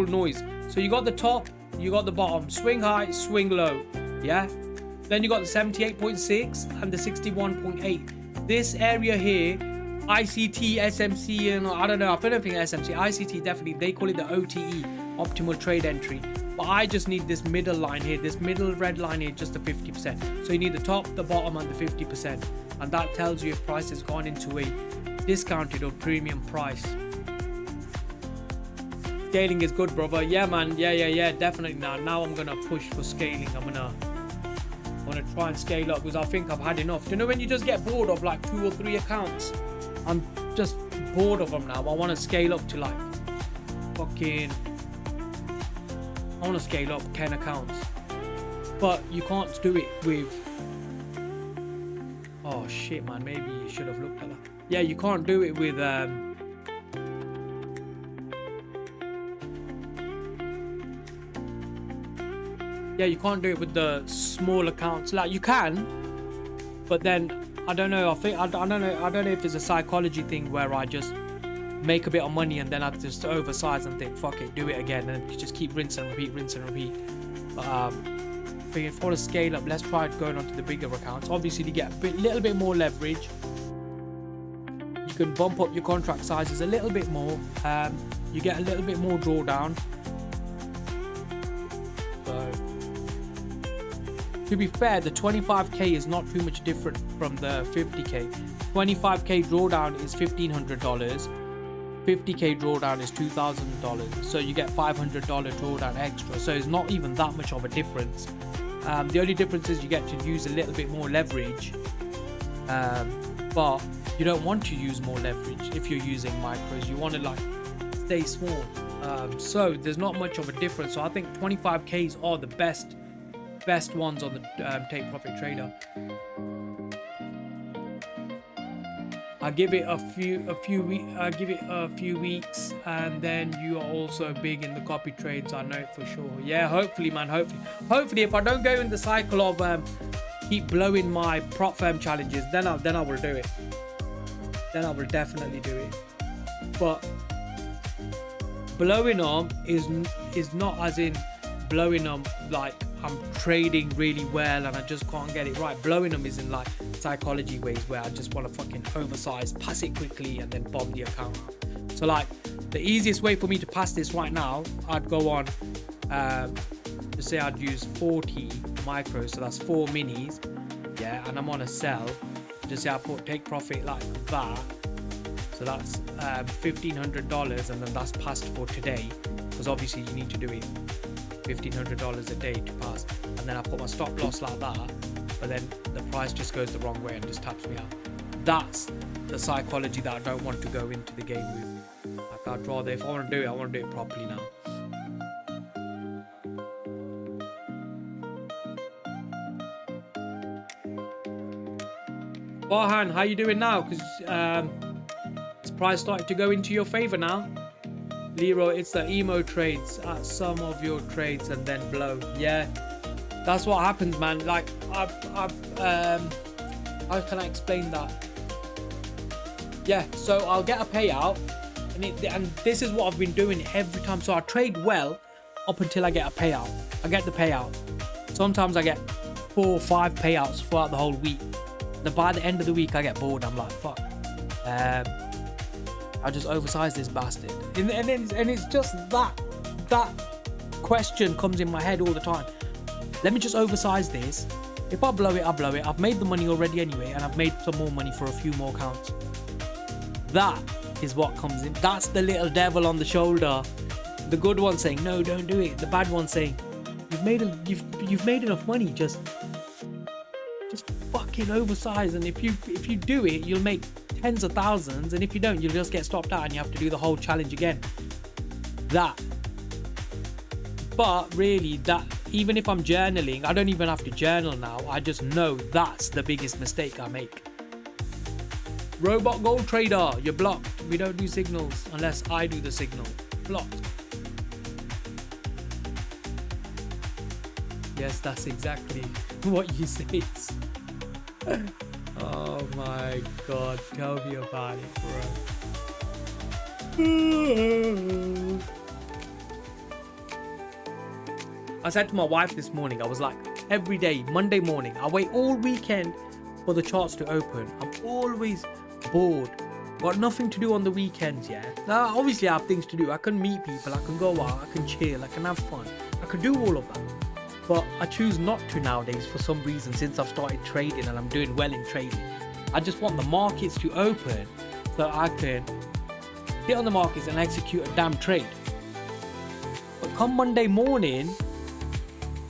noise. So you got the top, you got the bottom, swing high, swing low, yeah. Then you got the 78.6 and the 61.8. This area here, ICT, SMC, and I don't know, I don't think SMC, ICT definitely, they call it the OTE, optimal trade entry. But I just need this middle line here, this middle red line here, just the 50%. So you need the top, the bottom, and the 50%. And that tells you if price has gone into a discounted or premium price. Scaling is good, brother. Yeah, man. Yeah, definitely. Now I'm gonna push for scaling. I'm gonna try and scale up because I think I've had enough. You know, when you just get bored of like 2 or 3 accounts, I'm just bored of them now. I want to scale up to like fucking, I want to scale up 10 accounts, but you can't do it with, oh shit, man, maybe you should have looked at that. Yeah, you can't do it with yeah, you can't do it with the small accounts. Like you can, but then I don't know. I don't know if it's a psychology thing where I just make a bit of money and then I just oversize and think, fuck it, do it again, and just keep rinse and repeat. But if I want to scale up, let's try going on to the bigger accounts. Obviously, to get a little bit more leverage, you can bump up your contract sizes a little bit more. You get a little bit more drawdown. So, to be fair, the 25k is not too much different from the 50k. 25k drawdown is $1,500. 50k drawdown is $2,000. So you get $500 drawdown extra. So it's not even that much of a difference. The only difference is you get to use a little bit more leverage, but you don't want to use more leverage if you're using micros. You want to like stay small. So there's not much of a difference. So I think 25k's are the best ones on the Take Profit Trader. I give it a few weeks, and then you are also big in the copy trades. I know it for sure. Yeah, hopefully, man. Hopefully, if I don't go in the cycle of keep blowing my prop firm challenges, then I will do it. Then I will definitely do it. But blowing them is not as in blowing them like I'm trading really well and I just can't get it right. Blowing them is in like psychology ways where I just want to fucking oversize, pass it quickly, and then bomb the account. So like the easiest way for me to pass this right now, I'd go on, just say I'd use 40 micros, so that's 4 minis, yeah, and I'm on a sell. Just say I put take profit like that, so that's $1,500, and then that's passed for today, because obviously you need to do it $1,500 a day to pass, and then I put my stop loss like that, but then the price just goes the wrong way and just taps me out. That's the psychology that I don't want to go into the game with. Like I'd rather, if I want to do it, I want to do it properly now. Farhan, how you doing now? Because this price started to go into your favor now. Leroy, it's the emo trades at some of your trades and then blow. Yeah, that's what happens, man. Like, how can I explain that? Yeah, so I'll get a payout, and this is what I've been doing every time. So I trade well up until I get a payout. I get the payout. Sometimes I get 4 or 5 payouts throughout the whole week. Then by the end of the week, I get bored. I'm like, fuck. I just oversize this bastard. And it's just that question comes in my head all the time. Let me just oversize this. If I blow it, I blow it. I've made the money already anyway, and I've made some more money for a few more counts. That is what comes in. That's the little devil on the shoulder. The good one saying, no, don't do it. The bad one saying, you've made enough money. Just fucking oversize. And if you do it, you'll make tens of thousands. And if you don't, you'll just get stopped out and you have to do the whole challenge again. That. But really, that, even if I'm journaling, I don't even have to journal now. I just know that's the biggest mistake I make. Robot gold trader, you're blocked. We don't do signals unless I do the signal. Blocked. Yes, that's exactly what you say. Oh my god, tell me about it, bro. I said to my wife this morning, I was like, every day, Monday morning, I wait all weekend for the charts to open. I'm always bored. Got nothing to do on the weekends, yeah. Now, obviously, I have things to do. I can meet people, I can go out, I can chill, I can have fun. I can do all of that. But I choose not to nowadays for some reason since I've started trading and I'm doing well in trading. I just want the markets to open so I can get on the markets and execute a damn trade. But come Monday morning,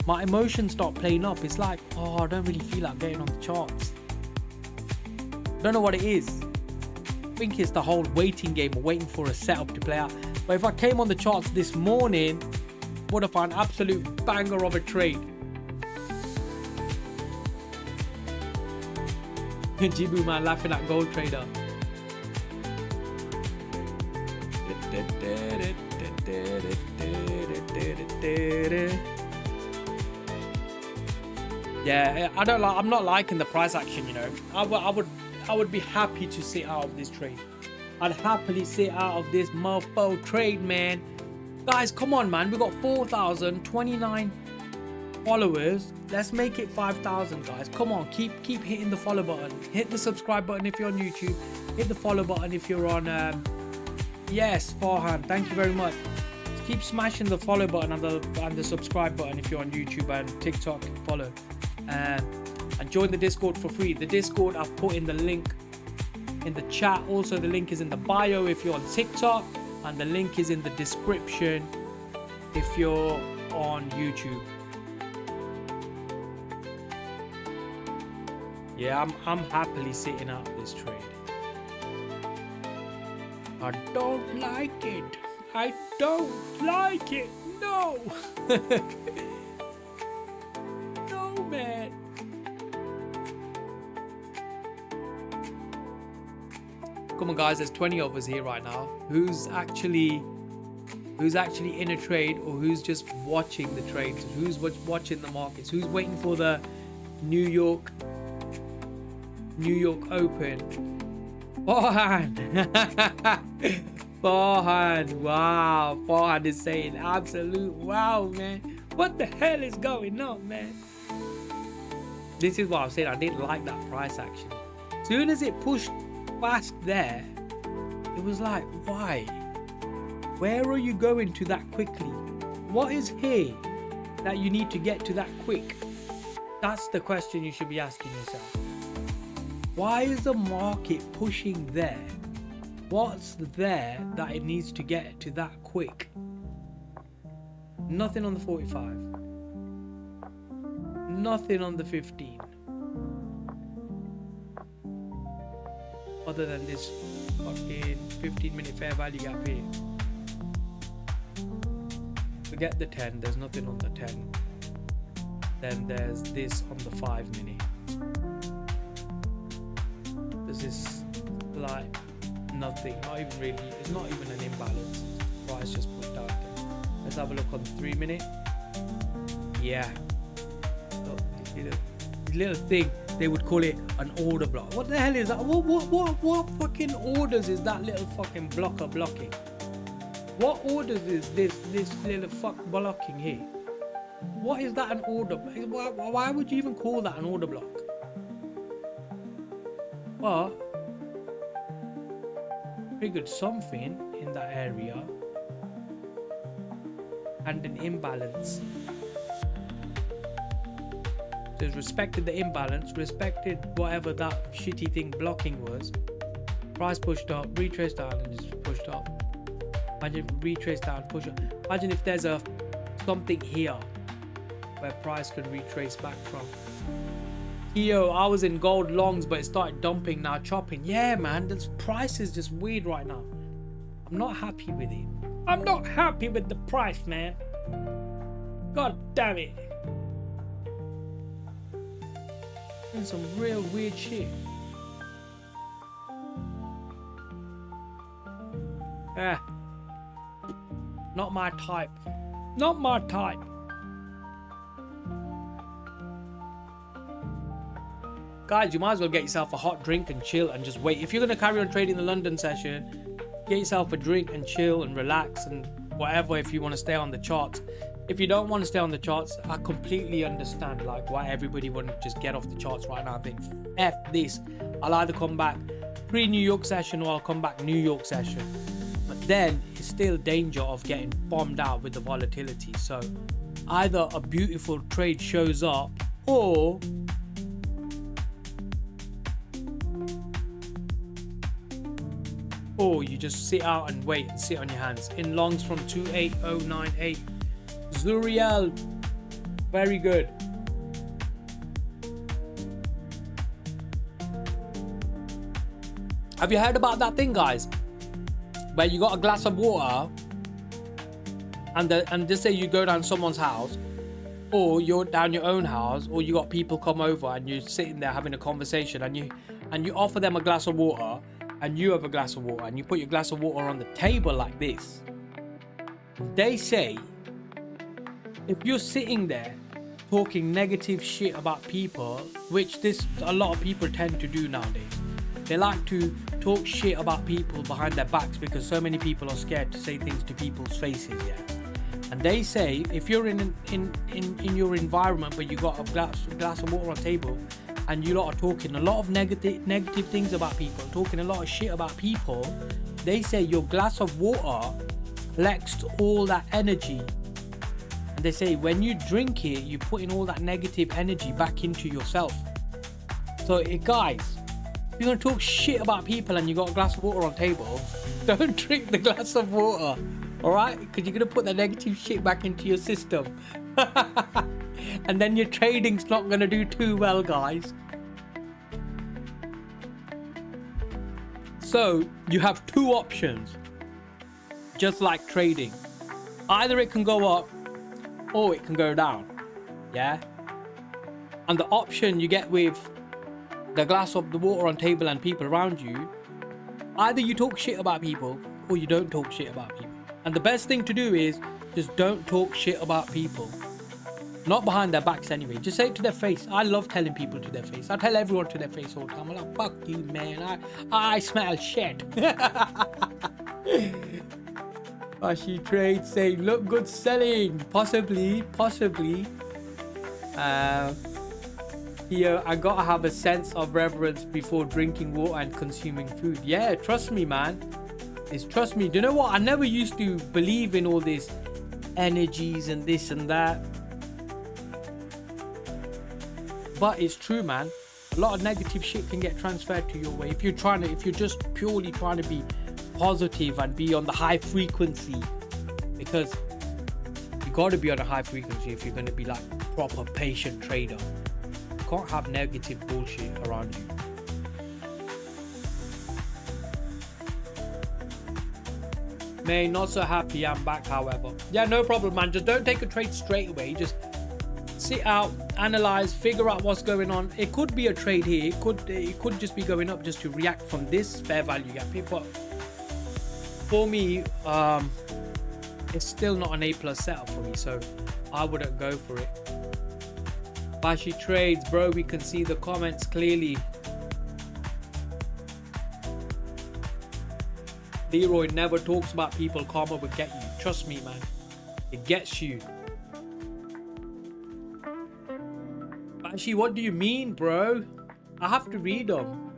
my emotions start playing up. It's like, oh, I don't really feel like getting on the charts. Don't know what it is. I think it's the whole waiting game or waiting for a setup to play out. But if I came on the charts this morning, would have found an absolute banger of a trade. Jibu man laughing at gold trader. Yeah, I'm not liking the price action, you know. I would be happy to sit out of this trade. I'd happily sit out of this mofo trade, man. Guys, come on, man. We got 4,029 followers. Let's make it 5,000, guys. Come on, keep hitting the follow button. Hit the subscribe button if you're on YouTube. Hit the follow button if you're on yes, Farhan, thank you very much. Just keep smashing the follow button and the subscribe button if you're on YouTube and TikTok. Follow and join the Discord for free. The Discord, I've put in the link in the chat. Also, the link is in the bio if you're on TikTok, and the link is in the description if you're on YouTube. Yeah, I'm happily sitting out this trade. I don't like it. I don't like it. No. No, man. Come on, guys. There's 20 of us here right now. Who's actually in a trade, or who's just watching the trades? Who's watching the markets? Who's waiting for the New York Open? Farhan. Farhan. Wow. Farhan is saying absolute wow, man. What the hell is going on, man? This is what I'm saying. I didn't like that price action. Soon as it pushed past there, it was like, why? Where are you going to that quickly? What is here that you need to get to that quick? That's the question you should be asking yourself. Why is the market pushing there? What's there that it needs to get to that quick? Nothing on the 45. Nothing on the 15. Other than this fucking 15-minute fair value gap here. Forget the 10. There's nothing on the 10. Then there's this on the 5-minute. This is like nothing, not even really, it's not even an imbalance. price just pushed out there. Let's have a look on the 3 minute. Yeah. Look, this little thing, they would call it an order block. What the hell is that? What fucking orders is that little fucking blocker blocking? What orders is this little fuck blocking here? What is that an order? Why would you even call that an order block? But triggered something in that area and an imbalance. So it's respected the imbalance, respected whatever that shitty thing blocking was. Price pushed up, retraced down and just pushed up. Imagine retrace down, push up. Imagine if there's a something here where price could retrace back from. Yo, I was in gold longs, but it started dumping now, chopping. Yeah, man, this price is just weird right now. I'm not happy with it. I'm not happy with the price, man. God damn it. Doing some real weird shit. Not my type. Not my type. Guys, you might as well get yourself a hot drink and chill and just wait. If you're going to carry on trading the London session, get yourself a drink and chill and relax and whatever if you want to stay on the charts. If you don't want to stay on the charts, I completely understand like why everybody wouldn't just get off the charts right now and think, F this. I'll either come back pre-New York session or I'll come back New York session. But then it's still danger of getting bombed out with the volatility. So either a beautiful trade shows up or you just sit out and wait and sit on your hands. In longs from 28098. Zuriel, very good. Have you heard about that thing, guys? Where you got a glass of water and just say you go down someone's house or you're down your own house or you got people come over and you're sitting there having a conversation and you offer them a glass of water and you have a glass of water and you put your glass of water on the table like this. They say if you're sitting there talking negative shit about people, which a lot of people tend to do nowadays, they like to talk shit about people behind their backs because so many people are scared to say things to people's faces, yeah. And they say if you're in your environment where you got a glass of water on the table and you lot are talking a lot of negative things about people, talking a lot of shit about people, they say your glass of water collects all that energy. And they say when you drink it, you're putting all that negative energy back into yourself. So guys, if you're going to talk shit about people and you got a glass of water on the table, don't drink the glass of water, alright? Because you're going to put the negative shit back into your system. And then your trading's not going to do too well, guys. So you have two options, just like trading. Either it can go up or it can go down, yeah? And the option you get with the glass of the water on table and people around you, either you talk shit about people or you don't talk shit about people. And the best thing to do is just don't talk shit about people. Not behind their backs anyway. Just say it to their face. I love telling people to their face. I tell everyone to their face all the time. I'm like, fuck you, man. I smell shit. She trades saying, look good selling. Possibly. Here, I gotta have a sense of reverence before drinking water and consuming food. Yeah, trust me, man. Trust me. Do you know what? I never used to believe in all these energies and this and that. But it's true, man. A lot of negative shit can get transferred to your way if you're just purely trying to be positive and be on the high frequency, because you got to be on a high frequency if you're going to be like a proper patient trader. You can't have negative bullshit around you. May not so happy I'm back, however. Yeah, no problem, man. Just don't take a trade straight away. Just sit out, analyze, figure out what's going on. It could be a trade here. It could just be going up just to react from this fair value gap here. But for me, it's still not an A+ setup for me, so I wouldn't go for it. Flashy trades, bro, we can see the comments clearly. Leroy never talks about people. Karma will get you. Trust me, man. It gets you. Actually, what do you mean, bro? I have to read them.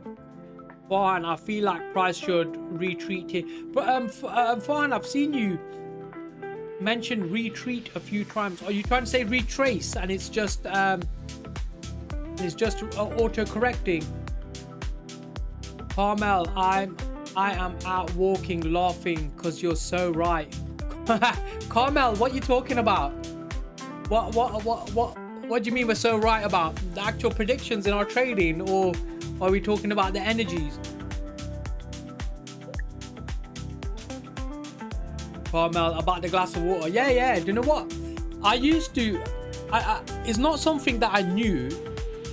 Fine, I feel like price should retreat here. But fine, I've seen you mention retreat a few times. Are you trying to say retrace and it's just auto correcting? Carmel, I am out walking laughing because you're so right. Carmel, what are you talking about? What do you mean we're so right about? The actual predictions in our trading, or are we talking about the energies? Carmel, about the glass of water. Yeah, do you know what? I used to, it's not something that I knew.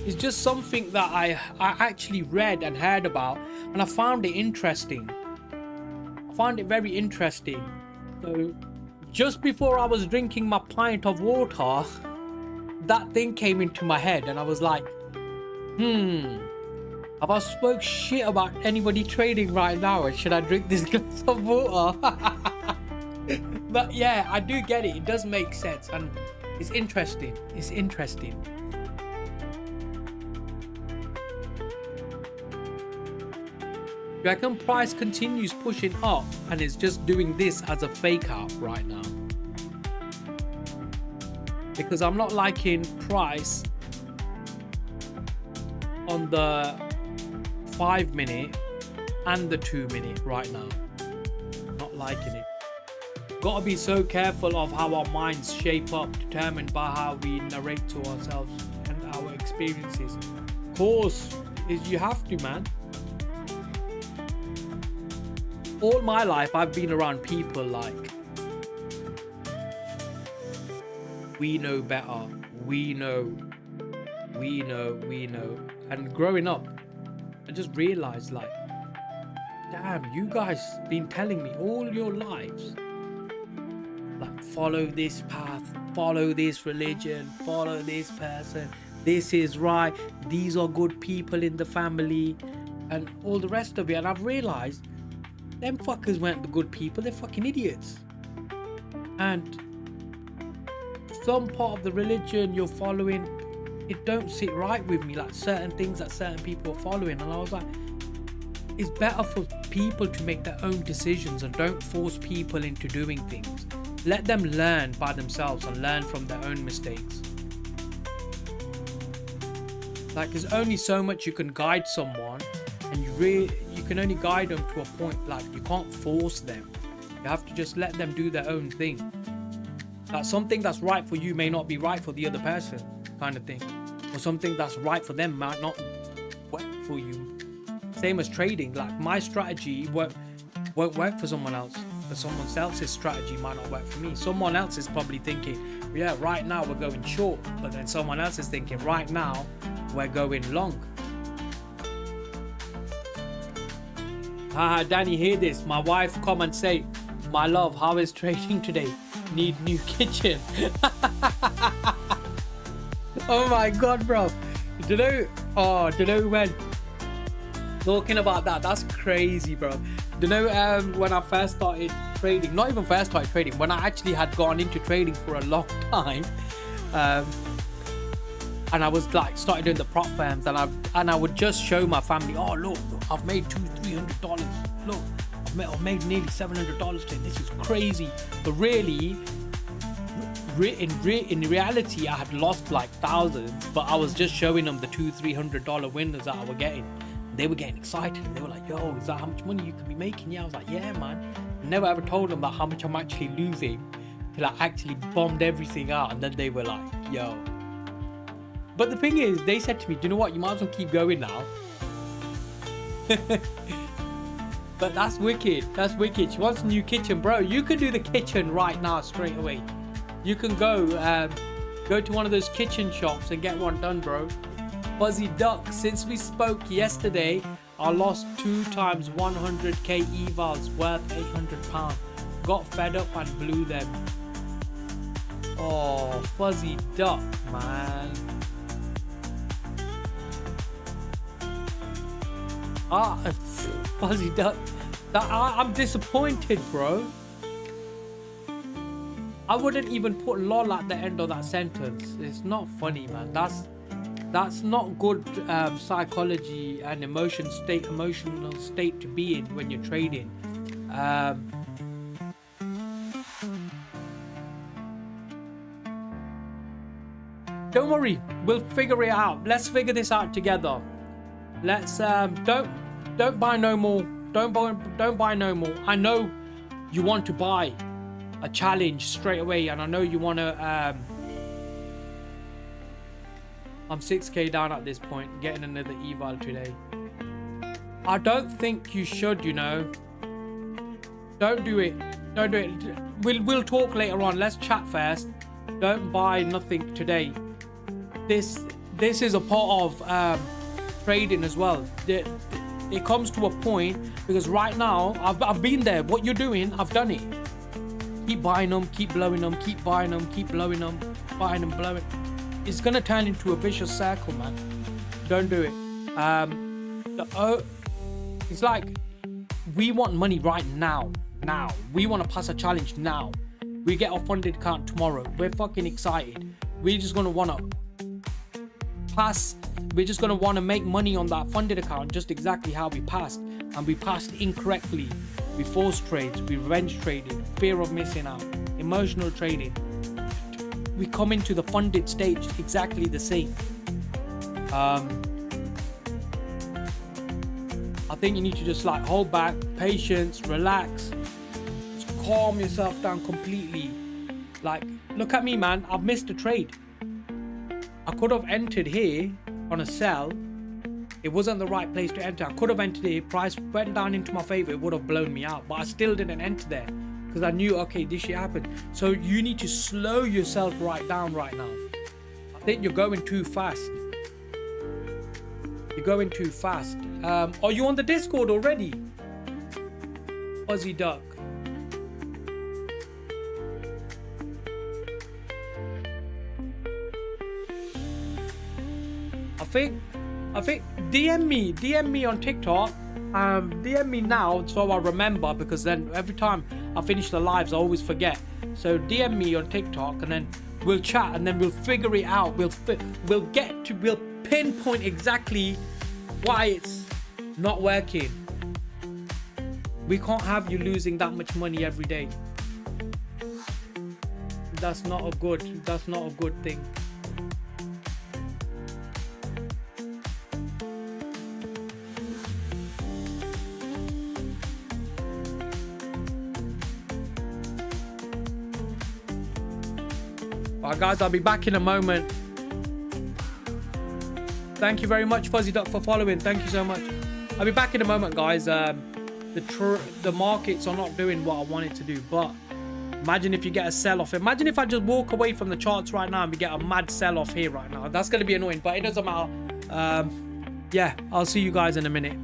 It's just something that I actually read and heard about, and I found it interesting. I found it very interesting. So just before I was drinking my pint of water, that thing came into my head, and I was like, have I spoke shit about anybody trading right now, or should I drink this glass of water? But yeah, I do get it. It does make sense, and it's interesting. It's interesting. You reckon price continues pushing up and is just doing this as a fake out right now? Because I'm not liking price on the 5 minute and the 2 minute right now. Not liking it. Gotta be so careful of how our minds shape up, determined by how we narrate to ourselves and our experiences. Of course, you have to, man. All my life, I've been around people like, we know better, we know. And growing up, I just realized, like, damn, you guys been telling me all your lives, like, follow this path, follow this religion, follow this person, this is right, these are good people in the family, and all the rest of it. And I've realized them fuckers weren't the good people, they're fucking idiots. And some part of the religion you're following, it don't sit right with me, like certain things that certain people are following. And I was like, it's better for people to make their own decisions, and don't force people into doing things. Let them learn by themselves and learn from their own mistakes. Like, there's only so much you can guide someone, and you can only guide them to a point. Like, you can't force them. You have to just let them do their own thing. Like, something that's right for you may not be right for the other person, kind of thing. Or something that's right for them might not work for you. Same as trading. Like, my strategy won't work for someone else, but someone else's strategy might not work for me. Someone else is probably thinking, yeah, right now we're going short, but then someone else is thinking, right now we're going long. Danny, hear this. My wife come and say, my love, how is trading today? Need new kitchen. Oh my god, bro. Do you know when talking about that, that's crazy, bro. Do you know when I first started trading, not even first started trading, when I actually had gone into trading for a long time, and I was like started doing the prop firms, and I would just show my family, oh look, I've made $200-300. Look, I've made nearly $700 today. This is crazy. But really, in reality, I had lost like thousands, but I was just showing them the $200-300 winners that I was getting. They were getting excited, and they were like, yo, is that how much money you can be making? Yeah, I was like, yeah, man. I never ever told them about how much I'm actually losing till I actually bombed everything out, and then they were like, yo. But the thing is, they said to me, do you know what, you might as well keep going now. But that's wicked. That's wicked. She wants a new kitchen, bro. You can do the kitchen right now straight away. You can go to one of those kitchen shops and get one done, bro. Fuzzy Duck, since we spoke yesterday, I lost 2 times 100k evals worth £800. got fed up and blew them. Oh, fuzzy duck, man. Fuzzy duck. I'm disappointed, bro. I wouldn't even put lol at the end of that sentence. It's not funny, man. That's not good psychology and emotional state to be in when you're trading. Don't worry, we'll figure it out. Let's figure this out together. Let's don't buy no more. Don't buy no more. I know you want to buy a challenge straight away, and I know you want to. I'm 6k down at this point, getting another eval today. I don't think you should, you know. Don't do it. Don't do it. We'll talk later on. Let's chat first. Don't buy nothing today. This is a part of trading as well. It comes to a point, because right now I've been there. What you're doing, I've done it. Keep buying them, keep blowing them, keep buying them, keep blowing them, buying them, blowing. It's gonna turn into a vicious circle, man. Don't do it. It's like we want money right now. We want to pass a challenge now. We get our funded account tomorrow. We're fucking excited. We're just gonna want to pass. We're just gonna want to make money on that funded account, just exactly how we passed. And we passed incorrectly. We forced trades, we revenge traded, fear of missing out, emotional trading. We come into the funded stage exactly the same. I think you need to just like hold back, patience, relax, just calm yourself down completely. Like, look at me, man. I've missed a trade. I could have entered here on a sell. It wasn't the right place to enter. I could have entered here. Price went down into my favor. It would have blown me out, but I still didn't enter there because I knew, okay, this shit happened. So you need to slow yourself right down right now. I think you're going too fast. You're going too fast. Are you on the Discord already? Fuzzy duck. I think DM me on TikTok. DM me now so I remember, because then every time I finish the lives I always forget. So DM me on TikTok and then we'll chat and then we'll figure it out. We'll pinpoint exactly why it's not working. We can't have you losing that much money every day. That's not a good thing. Alright guys, I'll be back in a moment. Thank you very much, Fuzzy Duck, for following. Thank you so much. I'll be back in a moment, guys. The markets are not doing what I want it to do, but imagine if you get a sell-off. Imagine if I just walk away from the charts right now and we get a mad sell-off here right now. That's going to be annoying, but it doesn't matter. Yeah, I'll see you guys in a minute.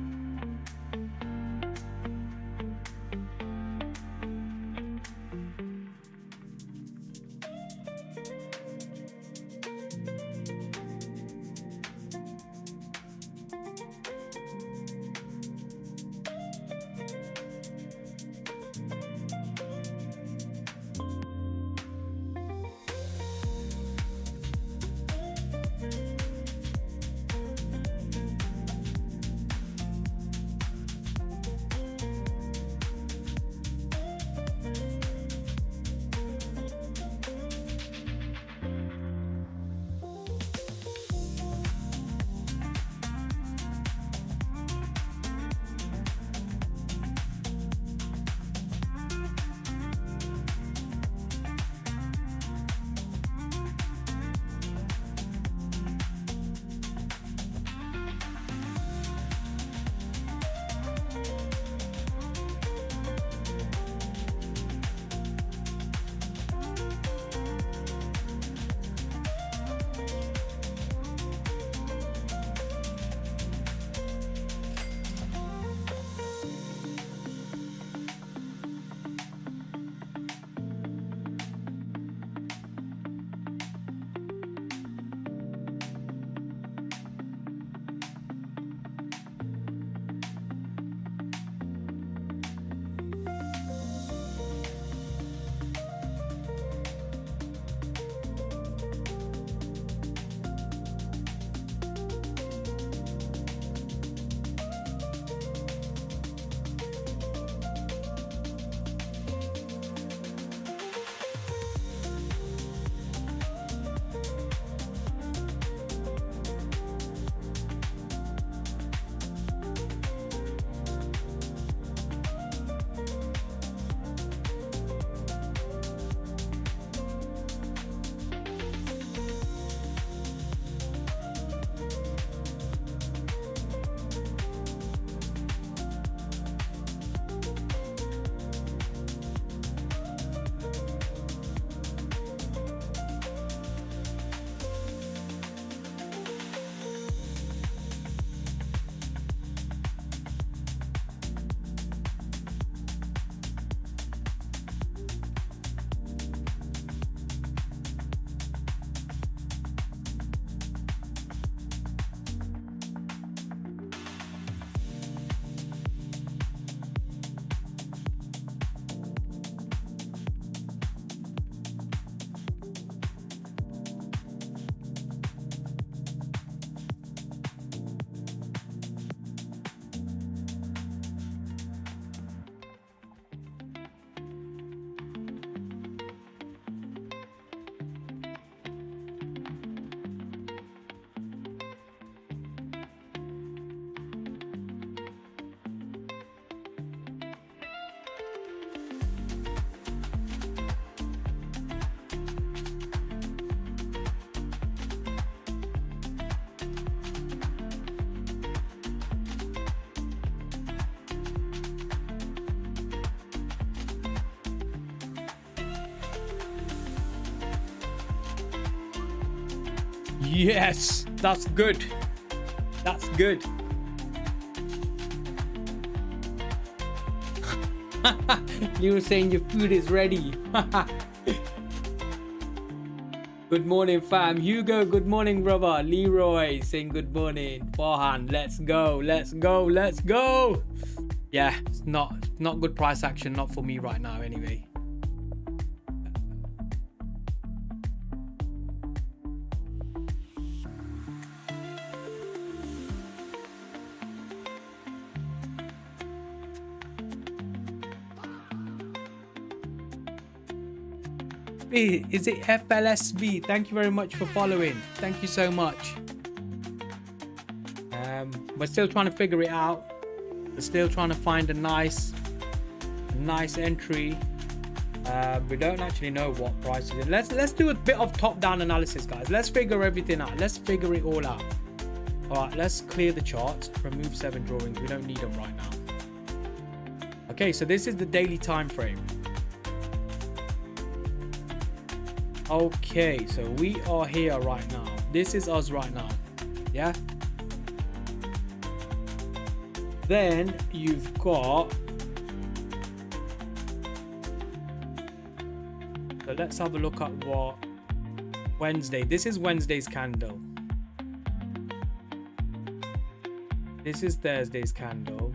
Yes, that's good. That's good. You were saying your food is ready. Good morning, fam. Hugo, good morning, brother. Leroy saying good morning. Farhan, let's go, let's go, let's go. Yeah, it's not good price action, not for me right now anyway. Is it FLSB? Thank you very much for following. Thank you so much. We're still trying to figure it out. We're still trying to find a nice entry. We don't actually know what price it is. Let's do a bit of top-down analysis, guys. Let's figure everything out. Let's figure it all out. All right, let's clear the charts. Remove 7 drawings. We don't need them right now. Okay, so this is the daily time frame. Okay, so we are here right now. This is us right now. Yeah. Then you've got, so let's have a look at what Wednesday. This is Wednesday's candle. This is Thursday's candle.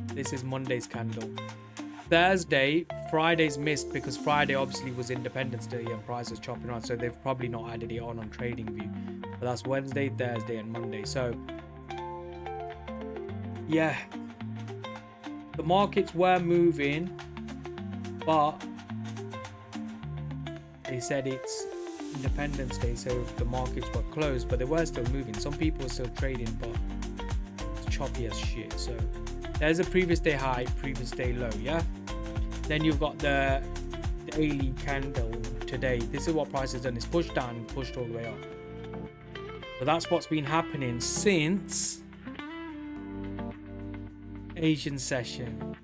This is Monday's candle. Thursday, Friday's missed because Friday obviously was Independence Day and price is chopping around, so they've probably not added it on TradingView. But that's Wednesday, Thursday, and Monday. So yeah, the markets were moving, but they said it's Independence Day, so the markets were closed, but they were still moving. Some people were still trading, but it's choppy as shit. So there's a previous day high, previous day low. Yeah, then you've got the daily candle today. This is what price has done. It's pushed down and pushed all the way up. So that's what's been happening since Asian session.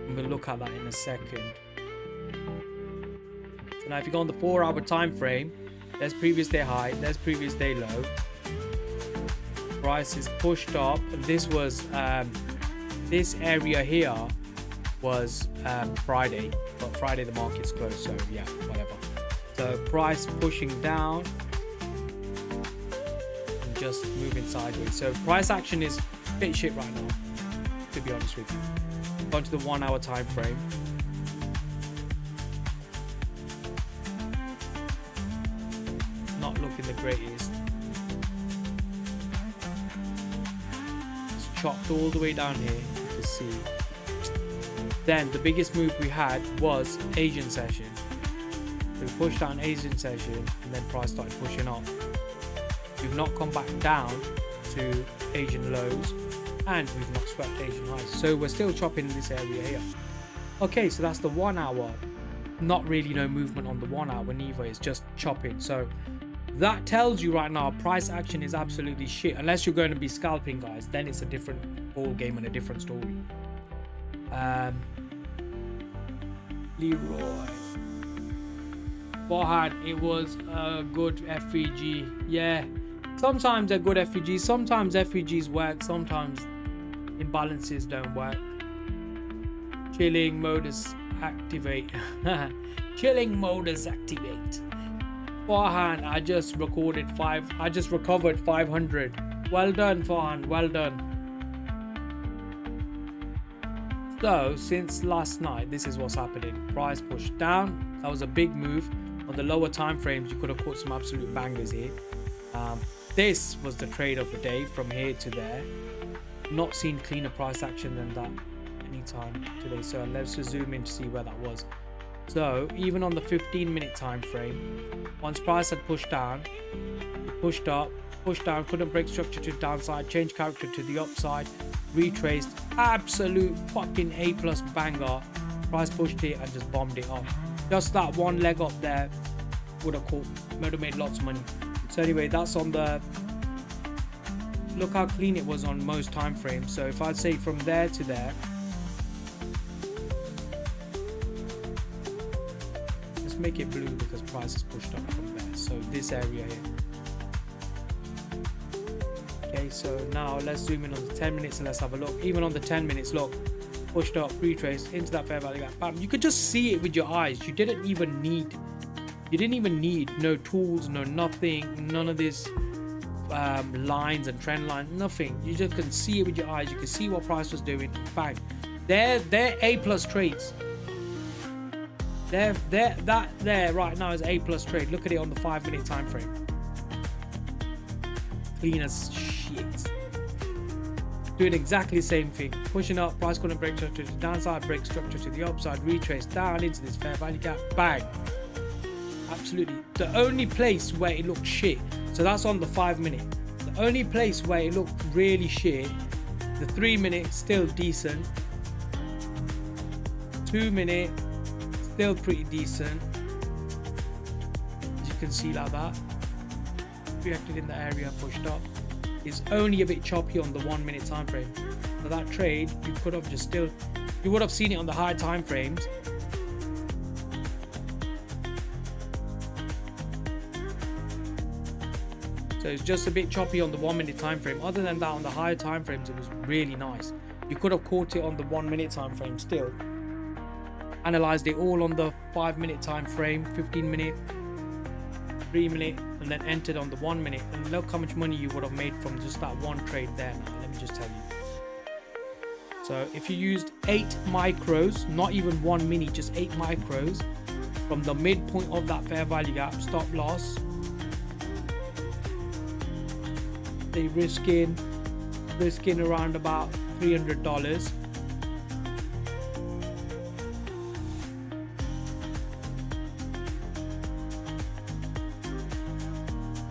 And we'll look at that in a second. So now if you go on the 4-hour time frame, there's previous day high, there's previous day low. Price is pushed up, and this was this area here was Friday, but Friday the market's closed, so yeah, whatever. So price pushing down and just moving sideways. So price action is a bit shit right now, to be honest with you. Go to the 1-hour time frame. Not looking the greatest. Chopped all the way down here, you can see. Then the biggest move we had was Asian session. So we pushed down Asian session and then price started pushing up. We've not come back down to Asian lows and we've not swept Asian highs. So we're still chopping in this area here. Okay, so that's the 1 hour. Not really no movement on the 1 hour neither, it's just chopping. So that tells you right now price action is absolutely shit. Unless you're going to be scalping, guys, then it's a different ball game and a different story. Leroy Farhan, it was a good FVG. Yeah, sometimes they're good FVGs, sometimes FVGs work, sometimes imbalances don't work. Chilling modus activate. Chilling modus activate. Farhan, I just recovered 500. Well done, Farhan, well done. So since last night, this is what's happening. Price pushed down. That was a big move. On the lower time frames, you could have caught some absolute bangers here. This was the trade of the day from here to there. Not seen cleaner price action than that anytime today. So let's just zoom in to see where that was. So even on the 15-minute time frame, once price had pushed down, pushed up, pushed down, couldn't break structure to the downside, changed character to the upside, retraced, absolute fucking A+ banger. Price pushed it and just bombed it up. Just that one leg up there would have made lots of money. So anyway, that's on the, look how clean it was on most time frames. So if I'd say from there to there, let's make it blue because price is pushed up from there. So this area here. Okay, so now let's zoom in on the 10 minutes and let's have a look. Even on the 10 minutes, look, pushed up, retraced into that fair value gap. Bam, you could just see it with your eyes. You didn't even need no tools, no nothing, none of this lines and trend lines, nothing. You just can see it with your eyes. You can see what price was doing. Bang, they're A plus trades. That there right now is A plus trade. Look at it on the 5 minute time frame. Clean as shit. Doing exactly the same thing. Pushing up, price couldn't break structure to the downside, break structure to the upside, retrace down into this fair value gap. Bang. Absolutely. The only place where it looked shit, so that's on the 5 minute. The only place where it looked really shit, the 3 minute still decent. 2 minute still pretty decent. As you can see like that. Reacted in the area, pushed up. It's only a bit choppy on the 1 minute time frame. So that trade, you could have just still, you would have seen it on the high time frames. So it's just a bit choppy on the 1 minute time frame. Other than that, on the higher time frames, it was really nice. You could have caught it on the 1 minute time frame still. Analyzed it all on the 5 minute time frame, 15 minute, 3 minute, and then entered on the 1 minute. And look how much money you would have made from just that one trade there. Now, let me just tell you. So if you used 8 micros, not even 1 mini, just 8 micros from the midpoint of that fair value gap, stop loss. They risking around about $300.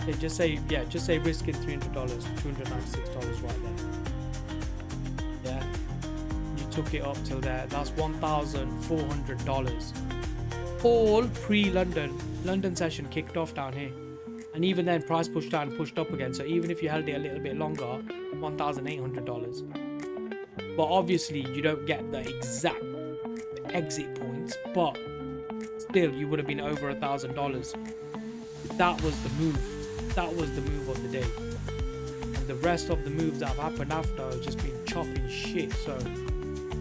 They just say risking $300, $296 right there. Yeah, you took it up till there. That's $1,400. All London session kicked off down here. And even then, price pushed down and pushed up again. So even if you held it a little bit longer, $1,800. But obviously, you don't get the exact exit points. But still, you would have been over $1,000. That was the move. That was the move of the day. And the rest of the moves that have happened after have just been chopping shit. So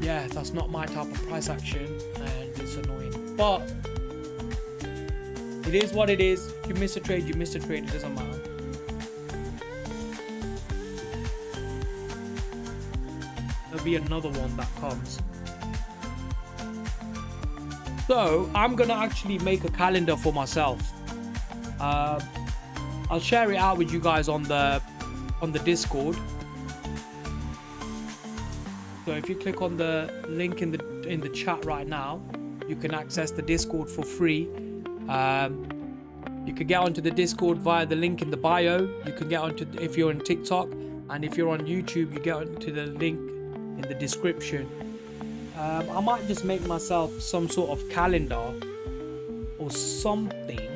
yeah, that's not my type of price action, and it's annoying. But it is what it is. If you miss a trade, you miss a trade. It doesn't matter. There'll be another one that comes. So I'm gonna actually make a calendar for myself. I'll share it out with you guys on the Discord. So if you click on the link in the chat right now, you can access the Discord for free. You can get onto the Discord via the link in the bio. You can get onto, if you're on TikTok, and if you're on YouTube, you get onto the link in the description. I might just make myself some sort of calendar or something.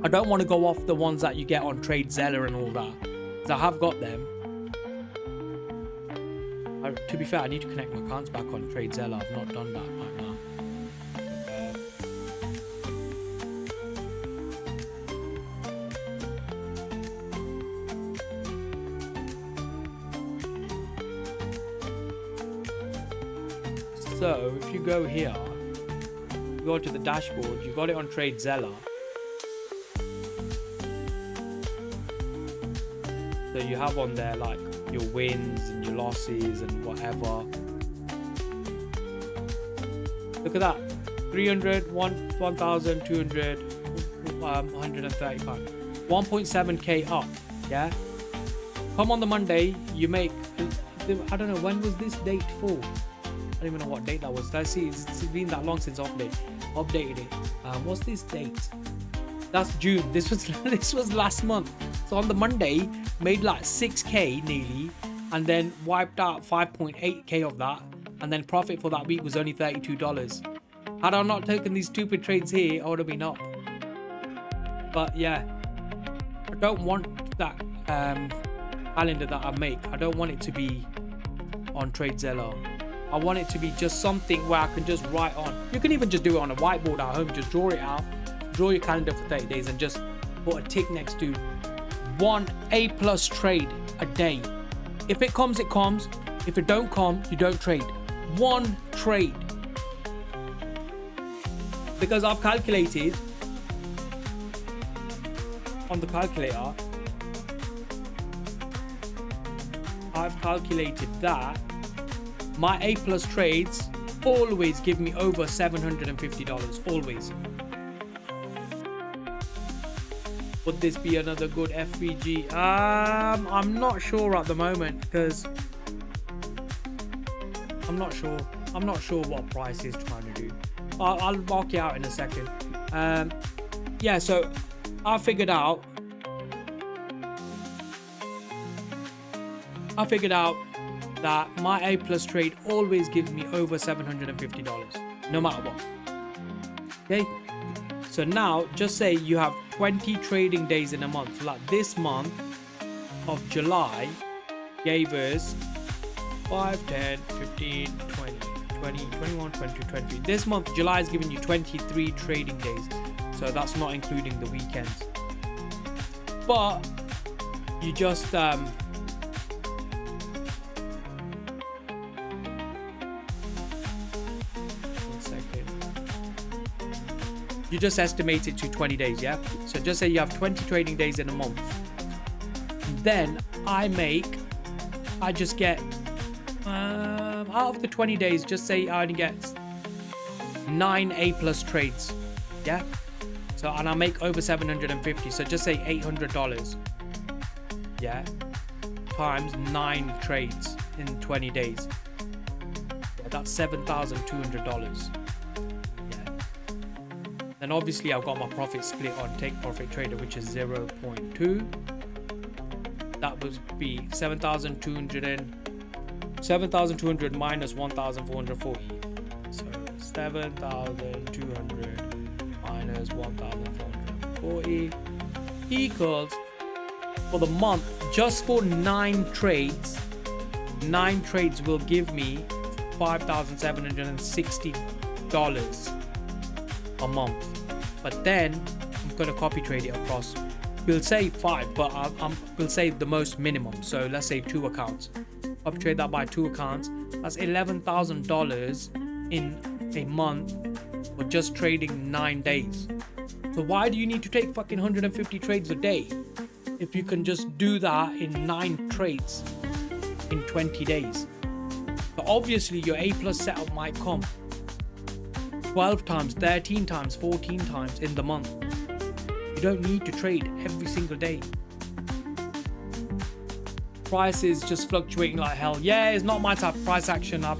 I don't want to go off the ones that you get on TradeZella and all that, because I have got them. To be fair, I need to connect my accounts back on TradeZella. I've not done that right now. So if you go here, you go to the dashboard, you got it on TradeZella. So you have on there like your wins and your losses and whatever. Look at that, 300, 1,200, 130 pounds, 1.7k up. Yeah. Come on the Monday, you make, I don't know, when was this date for? I don't even know what date that was. Let's see, it's been that long since I updated it. What's this date? That's June. This was last month. So on the Monday, made like 6k nearly, and then wiped out 5.8k of that, and then profit for that week was only $32. Had I not taken these stupid trades here, I would have been up. But yeah, I don't want that calendar that I make. I don't want it to be on TradeZella. I want it to be just something where I can just write on. You can even just do it on a whiteboard at home. Just draw it out, draw your calendar for 30 days and just put a tick next to one A+ trade a day. If it comes, it comes. If it don't come, you don't trade. One trade. Because I've calculated on the calculator, I've calculated that my A+ trades always give me over $750, always. Would this be another good FVG? I'm not sure at the moment, because I'm not sure what price is trying to do. I'll mark it out in a second. Yeah, so I figured out that my A+ trade always gives me over $750, no matter what. Okay, so now just say you have 20 trading days in a month. Like this month of July gave us 5, 10, 15, 20, 21, 22, 23. This month July is giving you 23 trading days, so that's not including the weekends. But you just you just estimate it to 20 days, yeah? So just say you have 20 trading days in a month. Then I just get, out of the 20 days, just say I only get 9 A+ trades, yeah? So, and I make over 750, so just say $800, yeah? Times 9 trades in 20 days. Yeah, that's $7,200. And obviously I've got my profit split on Take Profit Trader, which is 0.2. That would be 7,200 minus 1,440. So 7,200 minus 1,440 equals, for the month, just for 9 trades will give me $5,760 a month. But then I'm going to copy trade it across, we'll say 5, but we'll say the most minimum, so let's say 2 accounts. Copy trade that by 2 accounts. That's $11,000 in a month for just trading 9 days. So why do you need to take fucking 150 trades a day if you can just do that in 9 trades in 20 days? So obviously your A+ setup might come 12 times, 13 times, 14 times in the month. You don't need to trade every single day. Price is just fluctuating like hell. Yeah, it's not my type of price action. I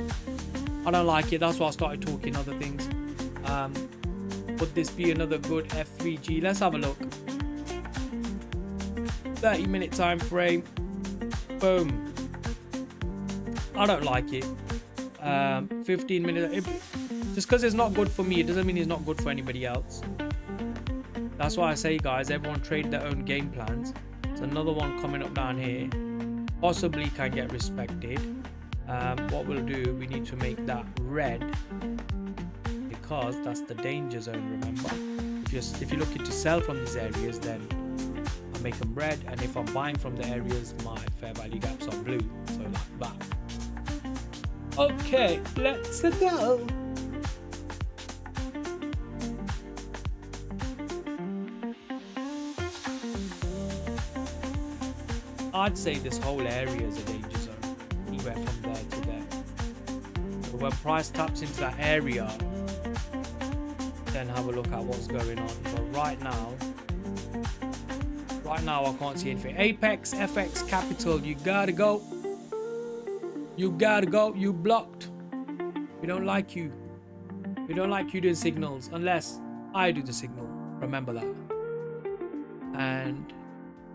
don't like it. That's why I started talking other things. Would this be another good FVG? Let's have a look. 30-minute time frame. Boom. I don't like it. 15 minutes. Just because it's not good for me, it doesn't mean it's not good for anybody else. That's why I say, guys, everyone trade their own game plans. There's another one coming up down here. Possibly can get respected. What we'll do, we need to make that red, because that's the danger zone, remember. If you're looking to sell from these areas, then I make them red, and if I'm buying from the areas, my fair value gaps are blue. So like that. Okay, let's go. I'd say this whole area is a danger zone, anywhere from there to there. So when price taps into that area, then have a look at what's going on. But right now I can't see anything. Apex, FX, Capital, you gotta go. You gotta go. You blocked. We don't like you. We don't like you doing signals unless I do the signal. Remember that. And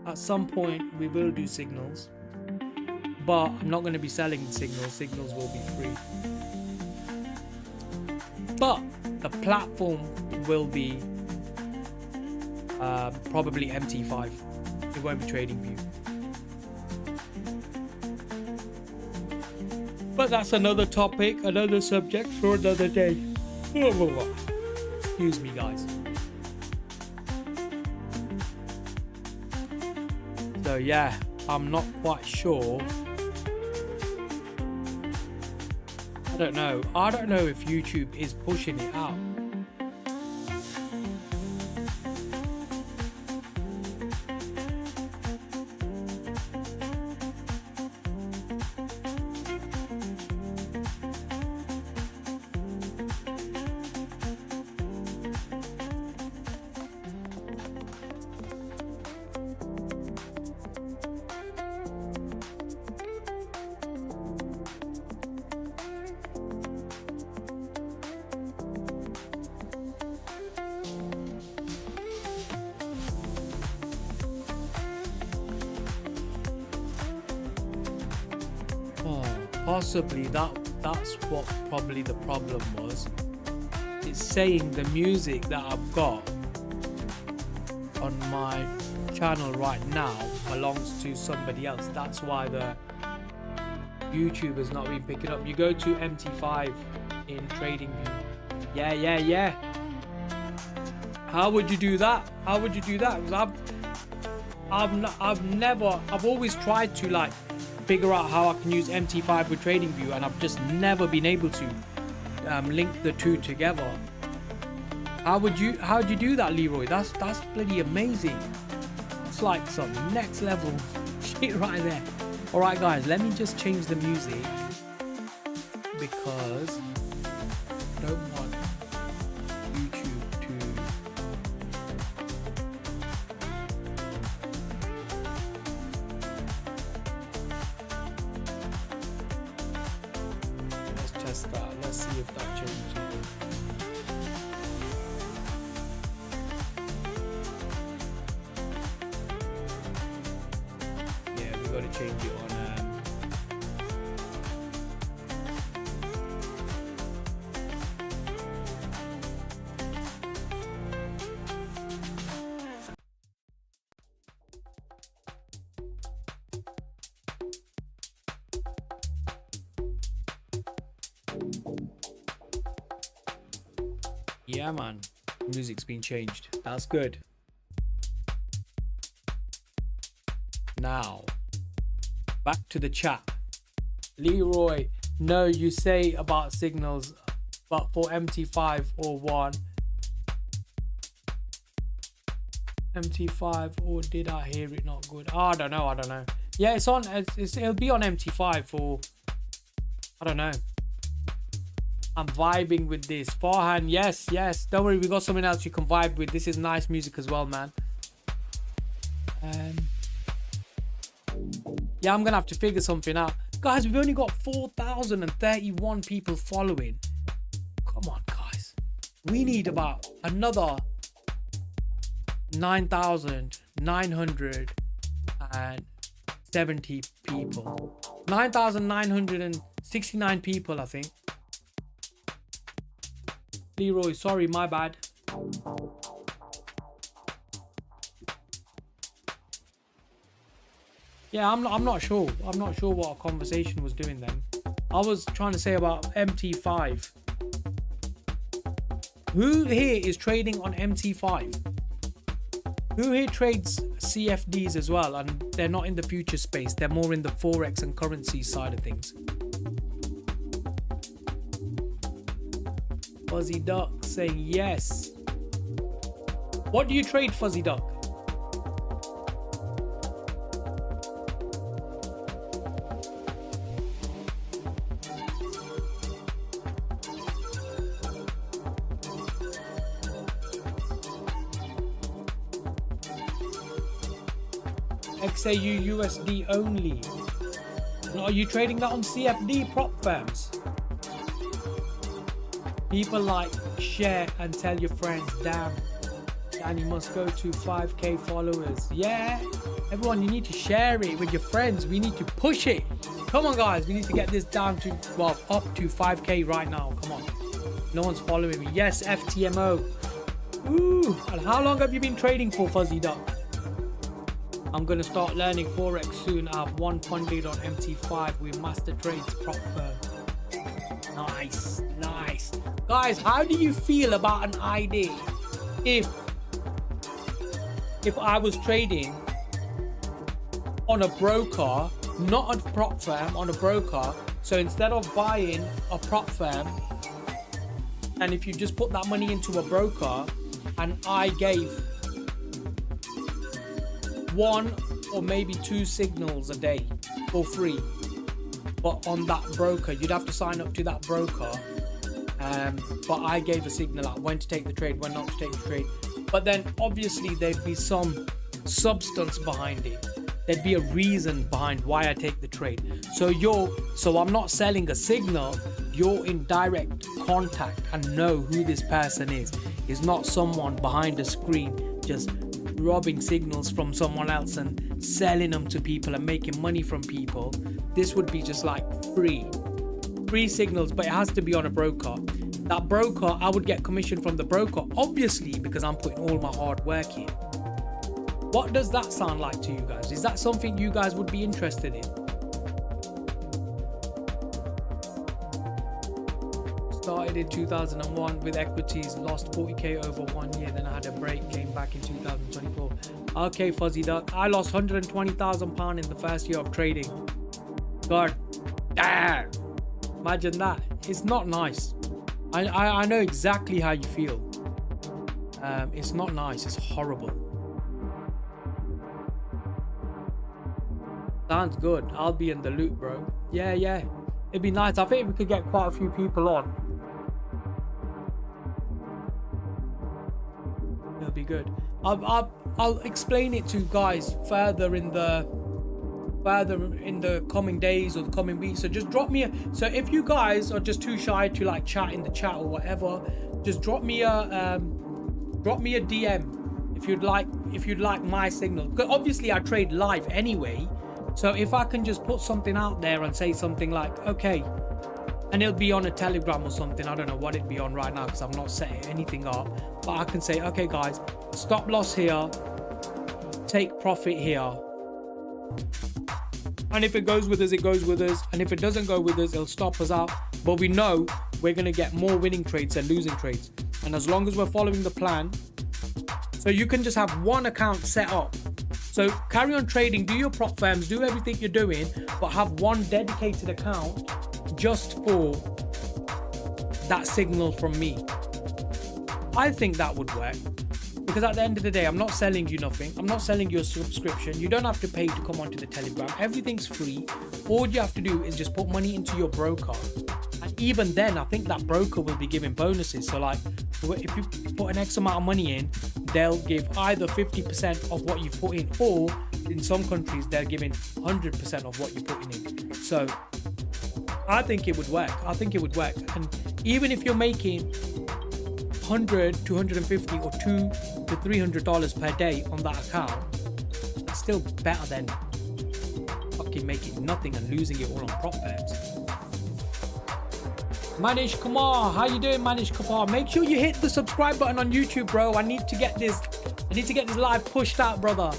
at some point we will do signals, but I'm not going to be selling the signals. Signals will be free, but the platform will be probably MT5. It won't be TradingView. But that's another topic, another subject for another day. Excuse me, guys. So yeah, I'm not quite sure. I don't know. I don't know if YouTube is pushing it out. Possibly that's what probably the problem was. It's saying the music that I've got on my channel right now belongs to somebody else. That's why the YouTube has not been picking up. You go to MT5 in TradingView. Yeah. How would you do that? How would you do that? Because I've always tried to like figure out how I can use MT5 with TradingView, and I've just never been able to link the two together. How'd you do that, Leroy? That's bloody amazing. It's like some next level shit right there. All right, guys, let me just change the music because I don't want YouTube to. Let's test that. Let's see if that changes. Got to change it on yeah, man, music's been changed. That's good. Now back to the chat. Leroy, no, you say about signals, but for MT5 or 1 MT5, or did I hear it not good? I don't know. Yeah, it's on. It'll be on MT5 for. I don't know. I'm vibing with this. Farhan, yes. Don't worry, we got something else you can vibe with. This is nice music as well, man. Yeah, I'm gonna have to figure something out. Guys, we've only got 4,031 people following. Come on, guys. We need about another 9,970 people. 9,969 people, I think. Leroy, sorry, my bad. Yeah, I'm not sure. I'm not sure what our conversation was doing then. I was trying to say about MT5. Who here is trading on MT5? Who here trades CFDs as well, and they're not in the future space? They're more in the forex and currency side of things. Fuzzy Duck saying yes. What do you trade, Fuzzy Duck? XAU USD only. No, are you trading that on CFD prop firms? People like, share and tell your friends. Damn, Danny must go to 5k followers. Yeah, everyone, you need to share it with your friends. We need to push it. Come on, guys, we need to get this down to, well, up to 5k right now. Come on, no one's following me. Yes, FTMO. Ooh, and how long have you been trading for, Fuzzy Duck? I'm going to start learning forex soon. I have one funded on MT5 with Master Trades prop firm. Nice, nice. Guys, how do you feel about an idea if I was trading on a broker, not a prop firm, on a broker? So instead of buying a prop firm, and if you just put that money into a broker, and I gave 1 or maybe 2 signals a day for free, but on that broker, you'd have to sign up to that broker. But I gave a signal like when to take the trade, when not to take the trade. But then obviously there'd be some substance behind it. There'd be a reason behind why I take the trade. So I'm not selling a signal. You're in direct contact and know who this person is. It's not someone behind a screen just robbing signals from someone else and selling them to people and making money from people. This would be just like free signals, but it has to be on a broker. That broker, I would get commission from the broker, obviously, because I'm putting all my hard work in. What does that sound like to you guys? Is that something you guys would be interested in? Started in 2001 with equities, lost 40k over 1 year, then I had a break, came back in 2024. Okay, Fuzzy Duck, I lost £120,000 in the first year of trading. God damn, imagine that. It's not nice. I know exactly how you feel. It's not nice, it's horrible. Sounds good. I'll be in the loop, bro. Yeah, it'd be nice. I think we could get quite a few people on. It'll be good. I'll explain it to you guys further in the coming days or the coming weeks. So just drop me so if you guys are just too shy to like chat in the chat or whatever, just drop me a DM if you'd like my signal, because obviously I trade live anyway. So if I can just put something out there and say something like, okay, and it'll be on a Telegram or something, I don't know what it'd be on right now because I've not set anything up, but I can say, okay guys, stop loss here, take profit here, and if it goes with us, it goes with us, and if it doesn't go with us, it'll stop us out. But we know we're going to get more winning trades than losing trades, and as long as we're following the plan. So you can just have one account set up. So carry on trading, do your prop firms, do everything you're doing, but have one dedicated account just for that signal from me. I think that would work, because at the end of the day, I'm not selling you nothing. I'm not selling you a subscription. You don't have to pay to come onto the Telegram. Everything's free. All you have to do is just put money into your broker. And even then, I think that broker will be giving bonuses. So like, if you put an X amount of money in, they'll give either 50% of what you put in, or in some countries, they're giving 100% of what you're putting in. So I think it would work. And even if you're making $100 to $150 or $200 to $300 per day on that account, it's still better than fucking making nothing and losing it all on prop bets. Manish Kumar, how you doing, Manish Kumar? Make sure you hit the subscribe button on YouTube, bro. I need to get this live pushed out, brother.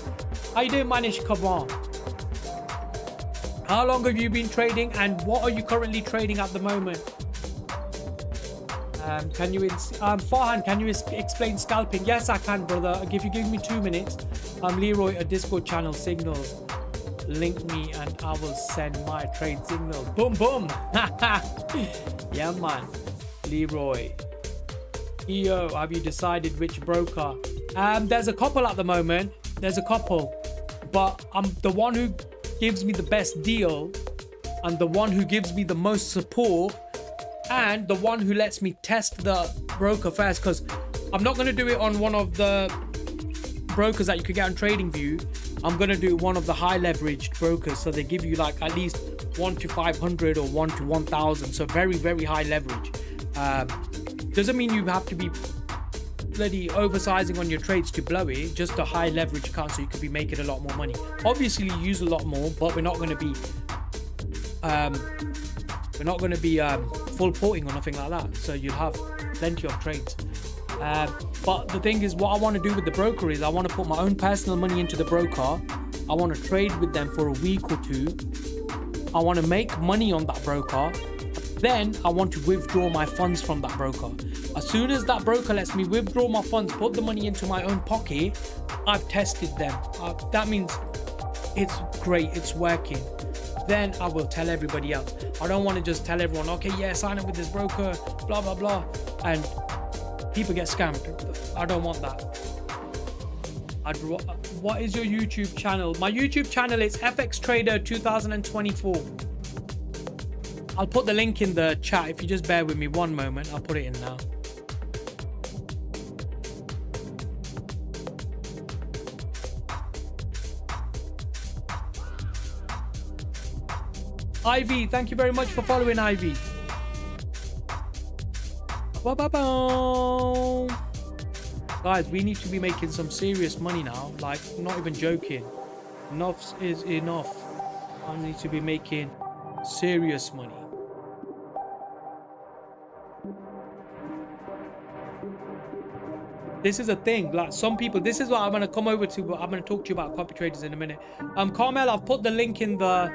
How you doing, Manish Kumar? How long have you been trading, and what are you currently trading at the moment? Farhan, can you explain scalping? Yes, I can, brother. If you give me 2 minutes, Leroy, a Discord channel, signals. Link me and I will send my trade signal. Boom, boom. Yeah, man. Leroy. EO, have you decided which broker? There's a couple at the moment. But I'm the one who gives me the best deal, and the one who gives me the most support, and the one who lets me test the broker first, because I'm not going to do it on one of the brokers that you could get on TradingView. I'm going to do one of the high leveraged brokers, so they give you like at least 1 to 500 or 1 to 1000, so very, very high leverage. Doesn't mean you have to be bloody oversizing on your trades to blow it, just a high leverage account so you could be making a lot more money. Obviously you use a lot more, but we're not going to be full porting or nothing like that, so you'll have plenty of trades. But the thing is, what I want to do with the broker is I want to put my own personal money into the broker. I want to trade with them for a week or two. I want to make money on that broker. then I want to withdraw my funds from that broker. As soon as that broker lets me withdraw my funds, put the money into my own pocket, I've tested them. That means it's great, it's working. Then I will tell everybody else. I don't want to just tell everyone, okay, yeah, sign up with this broker, blah, blah, blah, and people get scammed. I don't want that. What is your YouTube channel? My YouTube channel is FX Trader 2024. I'll put the link in the chat. If you just bear with me one moment, I'll put it in now. Ivy, thank you very much for following, Ivy. Guys, we need to be making some serious money now. Like, not even joking. Enough is enough. I need to be making serious money. This is a thing. Like, some people, this is what I'm going to come over to, but I'm going to talk to you about copy traders in a minute. Carmel, I've put the link in the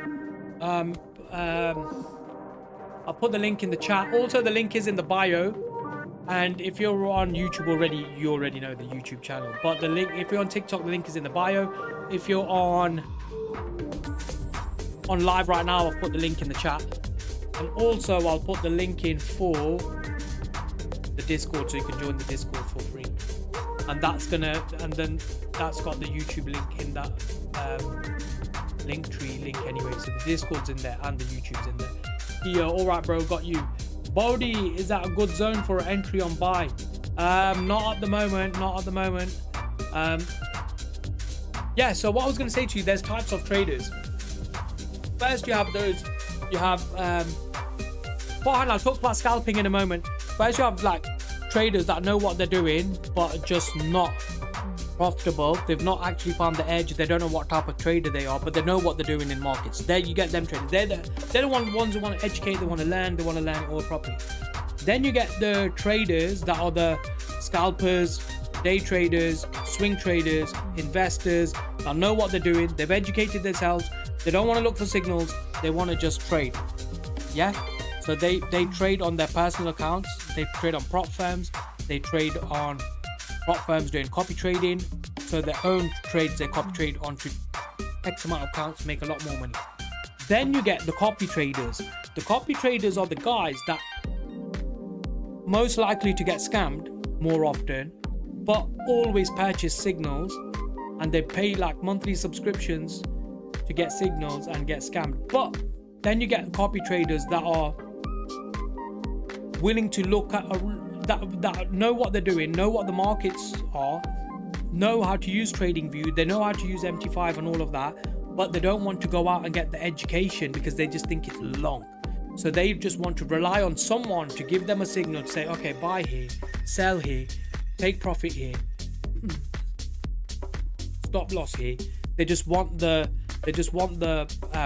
I'll put the link in the chat. Also, the link is in the bio. And if you're on YouTube already, you already know the YouTube channel. But the link, if you're on TikTok, the link is in the bio. If you're on live right now, I'll put the link in the chat. And also, I'll put the link in for the Discord, so you can join the Discord for free. And that's then that's got the YouTube link in that Linktree link anyway. So the Discord's in there and the YouTube's in there. Yeah, all right, bro, got you. Bodhi, is that a good zone for an entry on buy? Not at the moment. Yeah, so what I was going to say to you, there's types of traders. First, you have I'll talk about scalping in a moment. First, you have like traders that know what they're doing, but just not profitable. They've not actually found the edge. They don't know what type of trader they are, but they know what they're doing in markets. There you get them traders. They're the ones who want to educate, they want to learn it all properly. Then you get the traders that are the scalpers, day traders, swing traders, investors that know what they're doing. They've educated themselves. They don't want to look for signals. They want to just trade. Yeah. So they trade on their personal accounts. They trade on prop firms. They trade on prop firms doing copy trading. So their own trades, they copy trade onto X amount of accounts, make a lot more money. Then you get the copy traders. The copy traders are the guys that most likely to get scammed more often, but always purchase signals, and they pay like monthly subscriptions to get signals and get scammed. But then you get copy traders that are willing to look at that know what they're doing, know what the markets are, know how to use TradingView, they know how to use MT5 and all of that, but they don't want to go out and get the education because they just think it's long. So they just want to rely on someone to give them a signal to say, okay, buy here, sell here, take profit here, stop loss here. They just want the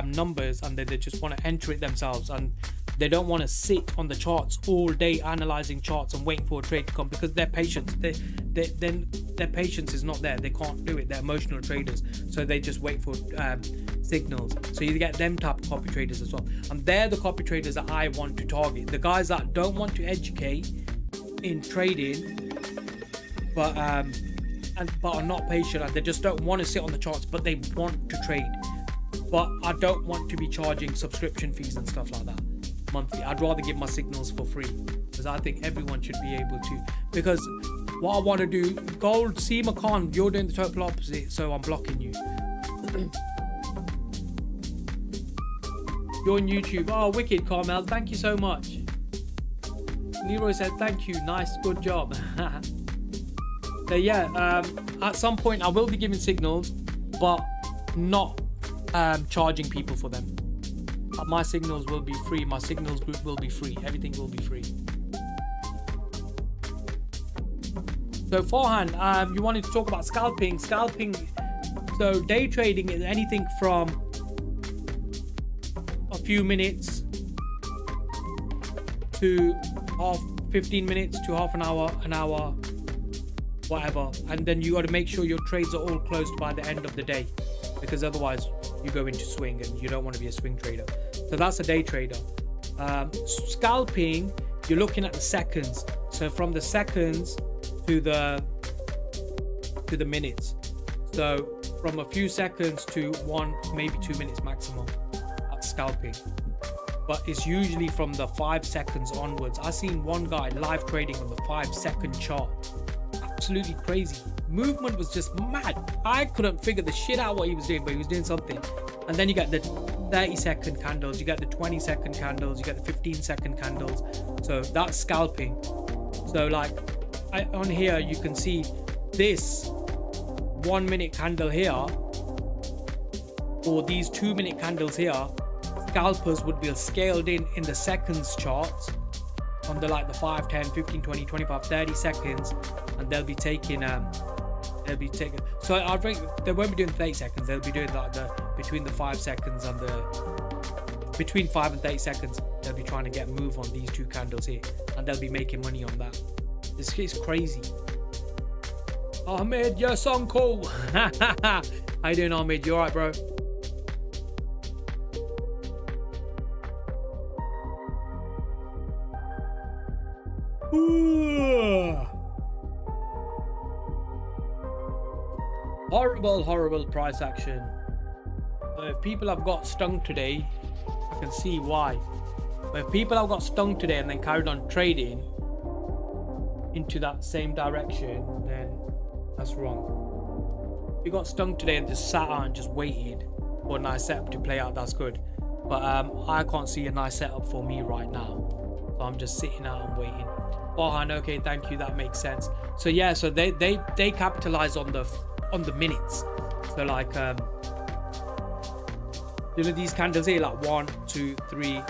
numbers, and they just want to enter it themselves, and they don't want to sit on the charts all day analyzing charts and waiting for a trade to come, because their patience their patience is not there. They can't do it. They're emotional traders, so they just wait for signals. So you get them type of copy traders as well, and they're the copy traders that I want to target. The guys that don't want to educate in trading, but are not patient, and they just don't want to sit on the charts, but they want to trade. But I don't want to be charging subscription fees and stuff like that monthly. I'd rather give my signals for free, because I think everyone should be able to. Because what I want to do, Gold, Seema Khan, you're doing the total opposite, so I'm blocking you. You're on YouTube. Oh, wicked, Carmel. Thank you so much. Leroy said thank you. Nice, good job. So yeah, at some point I will be giving signals, but not charging people for them. My signals will be free. My signals group will be free. Everything will be free. So Farhan, you wanted to talk about scalping. So day trading is anything from a few minutes to 15 minutes to half an hour, whatever. And then you got to make sure your trades are all closed by the end of the day, because otherwise you go into swing, and you don't want to be a swing trader. So that's a day trader. Scalping, you're looking at the seconds. So from the seconds to the minutes. So from a few seconds to 1, maybe 2 minutes maximum. That's scalping. But it's usually from the 5 seconds onwards. I seen one guy live trading on the 5-second chart. Absolutely crazy. Movement was just mad. I couldn't figure the shit out what he was doing, but he was doing something. And then you get the 30-second candles, you get the 20-second candles, you get the 15-second candles. So that's scalping. So like on here you can see this 1 minute candle here, or these 2 minute candles here. Scalpers would be scaled in the seconds charts on the 5, 10, 15, 20, 25, 30 seconds, and they'll be taking so I think they won't be doing 30 seconds. They'll be doing between the 5 seconds and between 5 and 30 seconds. They'll be trying to get move on these 2 candles here, and they'll be making money on that. This is crazy. Ahmed, yes uncle. How you doing, Ahmed? You alright, bro? Horrible price action. So if people have got stung today, I can see why. But if people have got stung today and then carried on trading into that same direction, then that's wrong. If you got stung today and just sat out and just waited for a nice setup to play out, that's good. But I can't see a nice setup for me right now, so I'm just sitting out and waiting. Farhan, okay, thank you, that makes sense. So yeah, so they capitalize on the minutes. So like these candles here, like 1, 2, 3,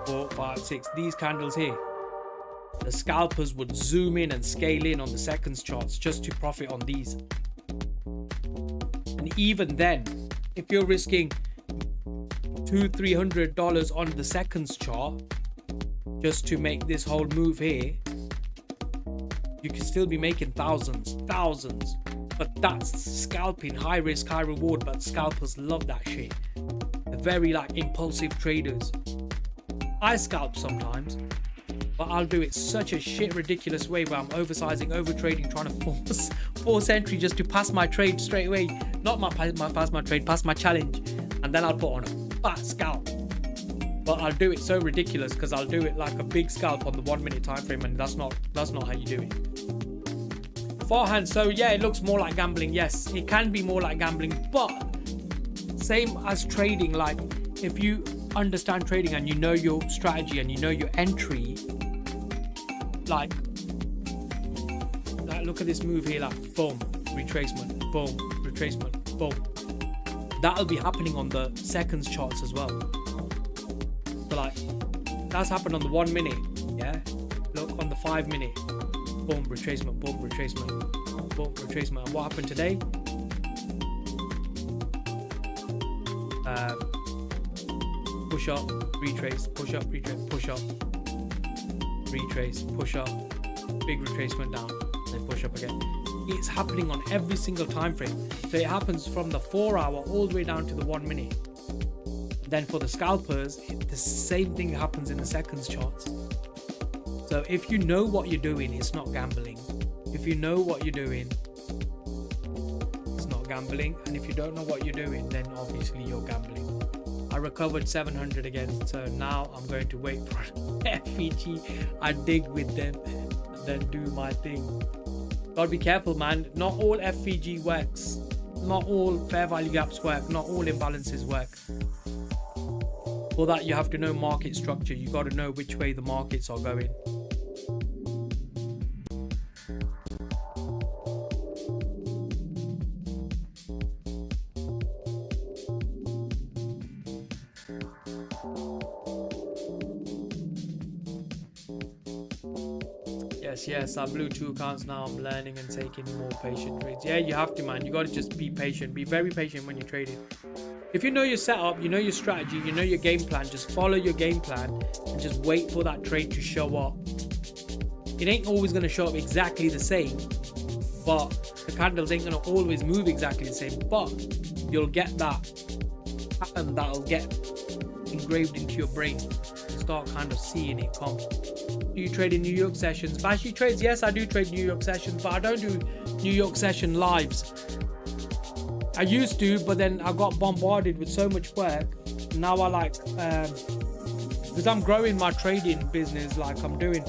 4, 5, 6, these candles here, the scalpers would zoom in and scale in on the seconds charts just to profit on these. And even then, if you're risking $200-300 on the seconds chart just to make this whole move here, you can still be making thousands. But that's scalping, high risk, high reward. But scalpers love that shit. They're very impulsive traders. I scalp sometimes, but I'll do it such a shit ridiculous way where I'm oversizing, over trading, trying to force entry just to pass my trade straight away. Not pass my trade, pass my challenge, and then I'll put on a fat scalp. But I'll do it so ridiculous because I'll do it like a big scalp on the 1 minute time frame, and that's not how you do it. Farhan, so yeah, it looks more like gambling. Yes, it can be more like gambling, but same as trading. Like if you understand trading and you know your strategy and you know your entry, like look at this move here, like boom, retracement, boom, retracement, boom. That'll be happening on the seconds charts as well. So like that's happened on the 1 minute, yeah. Look on the 5 minute, boom, retracement, boom, retracement, boom, retracement. And what happened today? Push up, retrace, push up, retrace, push up, retrace, push up, big retracement down, then push up again. It's happening on every single time frame. So it happens from the 4 hour all the way down to the 1 minute. Then for the scalpers, the same thing happens in the seconds charts. So if you know what you're doing, it's not gambling. If you know what you're doing, it's not gambling. And if you don't know what you're doing, then obviously you're gambling. I recovered 700 again, so now I'm going to wait for FVG. I dig with them and then do my thing. Gotta be careful, man. Not all FVG works. Not all fair value gaps work. Not all imbalances work. For that, you have to know market structure. You got to know which way the markets are going. Yes, I blew 2 accounts now. I'm learning and taking more patient trades. Yeah, you have to, man. You got to just be patient. Be very patient when you're trading. If you know your setup, you know your strategy, you know your game plan, just follow your game plan and just wait for that trade to show up. It ain't always going to show up exactly the same, but the candles ain't going to always move exactly the same, but you'll get that pattern that'll get engraved into your brain. start kind of seeing it come. Do you trade in New York sessions? Bashy trades, yes, I do trade New York sessions, but I don't do New York session lives. I used to, but then I got bombarded with so much work. Now I like, because I'm growing my trading business, like I'm doing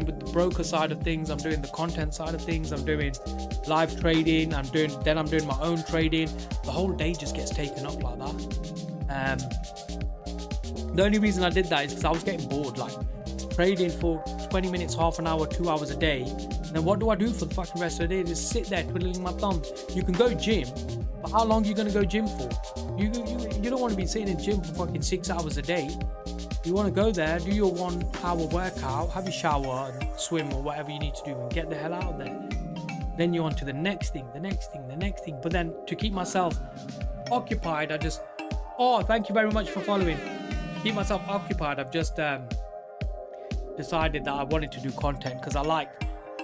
with the broker side of things, I'm doing the content side of things, I'm doing live trading, I'm doing my own trading. The whole day just gets taken up like that. The only reason I did that is because I was getting bored, like trading for 20 minutes, half an hour, 2 hours a day. And then what do I do for the fucking rest of the day? Just sit there twiddling my thumb. You can go gym, but how long are you going to go gym for? You don't want to be sitting in gym for fucking 6 hours a day. You want to go there, do your 1 hour workout, have your shower and swim or whatever you need to do and get the hell out of there. Then you're on to the next thing. But then to keep myself occupied, I just, thank you very much for following. To keep myself occupied, I've just decided that I wanted to do content because I like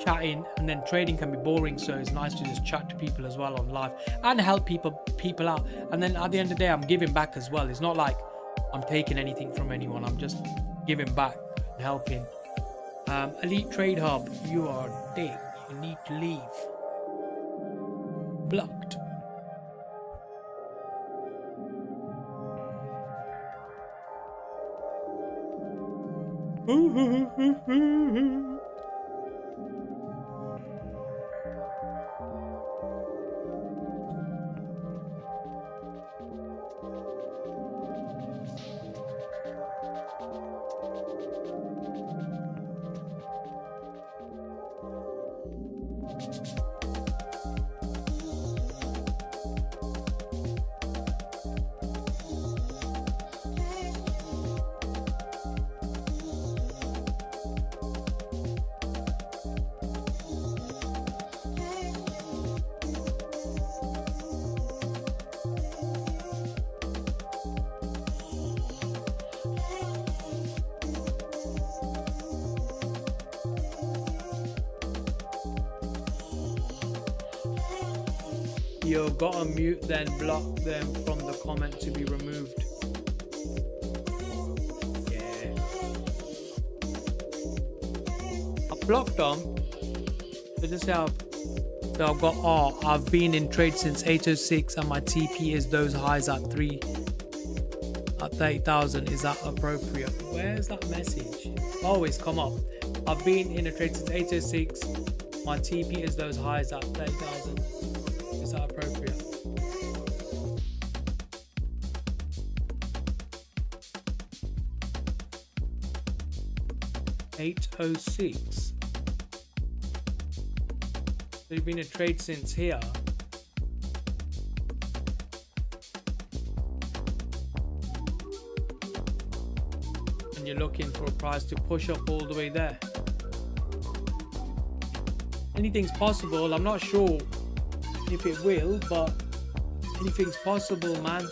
chatting, and then trading can be boring, so it's nice to just chat to people as well on live and help people out. And then at the end of the day, I'm giving back as well. It's not like I'm taking anything from anyone, I'm just giving back and helping. Elite Trade Hub, you are a dick, you need to leave. Blocked. You gotta mute then block them from the comment to be removed. Yeah. I blocked them. So just have. So I've got I've been in trade since 8:06 and my TP is those highs at 30,000. Is that appropriate? Where's that message? Always come up. I've been in a trade since 8:06. My TP is those highs at 30,000. Is that appropriate? $8.06. So you've been in a trade since here. And you're looking for a price to push up all the way there. Anything's possible. I'm not sure if it will, but anything's possible, man.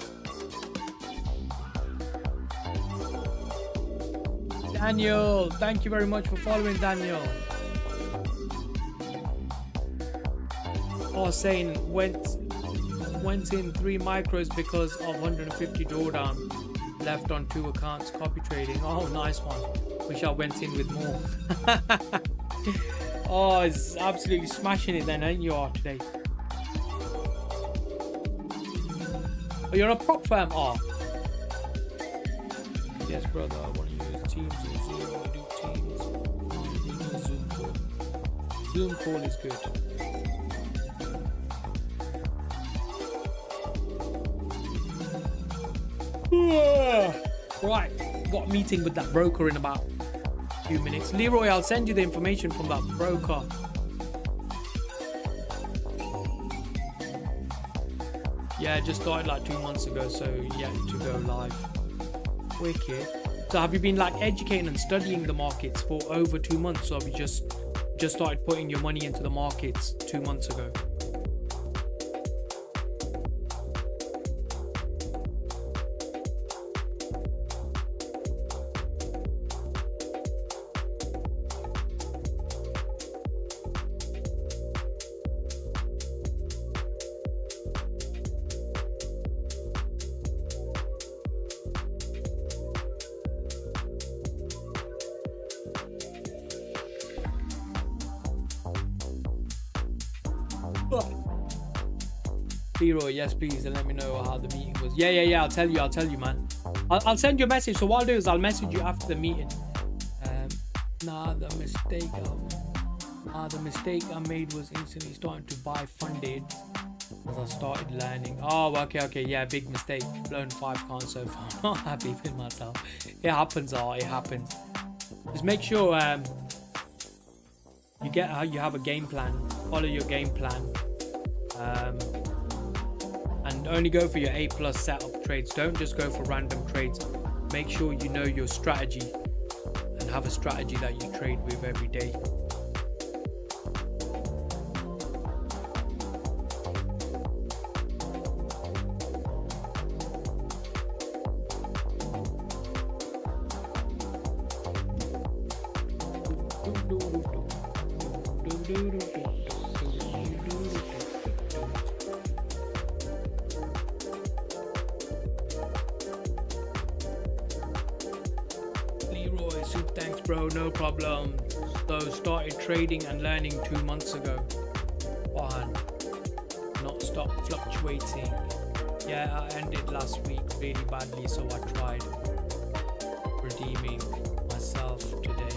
Daniel, thank you very much for following, Daniel. Saying went in 3 micros because of 150 drawdown left on 2 accounts, copy trading. Oh, nice one. Wish I went in with more. Oh, it's absolutely smashing it then, ain't you are today? Oh, you're on a prop firm? Oh. Yes, brother, I want to use Teams or Zoom. I do Teams. Zoom call. Zoom call is good. Right, got a meeting with that broker in about a few minutes. Leroy, I'll send you the information from that broker. Yeah, it just started like 2 months ago, so yet to go live. Wicked. So have you been like educating and studying the markets for over 2 months, or have you just started putting your money into the markets 2 months ago? Leroy, yes please, and let me know how the meeting was. Yeah, I'll tell you, man. I'll send you a message. So what I'll do is I'll message you after the meeting. The mistake I made was instantly starting to buy funded as I started learning. Oh, okay, yeah, big mistake. Blown 5 cans so far. Not happy with myself. It happens, it happens. Just make sure you have a game plan. Follow your game plan. And only go for your A+ setup trades. Don't just go for random trades. Make sure you know your strategy and have a strategy that you trade with every day. Leroy, super thanks bro, no problem. So started trading and learning 2 months ago. One, not stop fluctuating. Yeah, I ended last week really badly, so I tried redeeming myself today.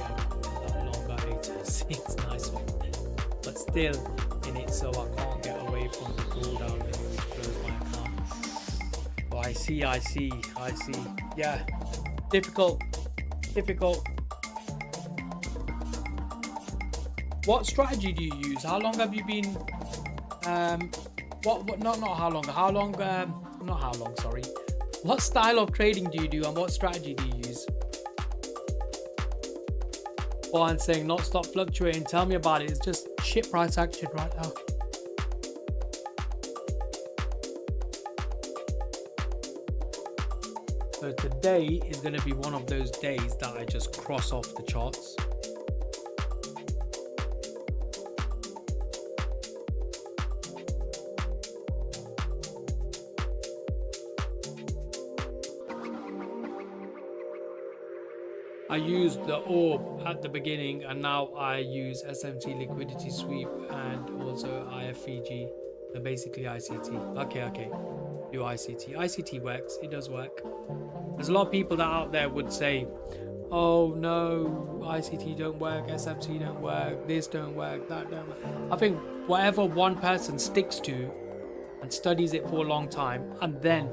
That longer haters. It's nice one, but still in it, so I can't get away from the cooldown and close my account. Oh, I see. Yeah, difficult. What strategy do you use? How long have you been what style of trading do you do, and what strategy do you use? Juan saying not stop fluctuating, tell me about it. It's just shit price action right now. So today is going to be one of those days that I just cross off the charts. I used the orb at the beginning, and now I use SMT liquidity sweep and also IFVG, so basically ICT. Okay, do ICT. ICT works, it does work. There's a lot of people that out there would say, oh no, ICT don't work, SMT don't work, this don't work, that don't work. I think whatever one person sticks to and studies it for a long time and then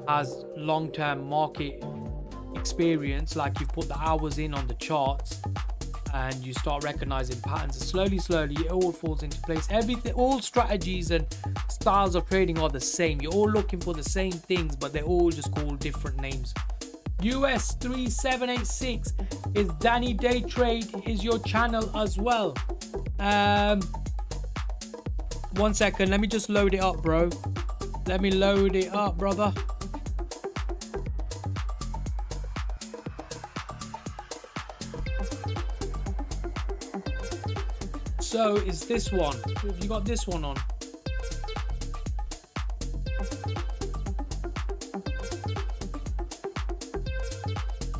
has long-term market experience, like you've put the hours in on the charts and you start recognizing patterns, and slowly it all falls into place. Everything, all strategies and styles of trading are the same. You're all looking for the same things, but they're all just called different names. US 3786 is Danny Day Trade is your channel as well. 1 second, let me just load it up, bro. Let me load it up, brother. So is this one? Have you got this one on?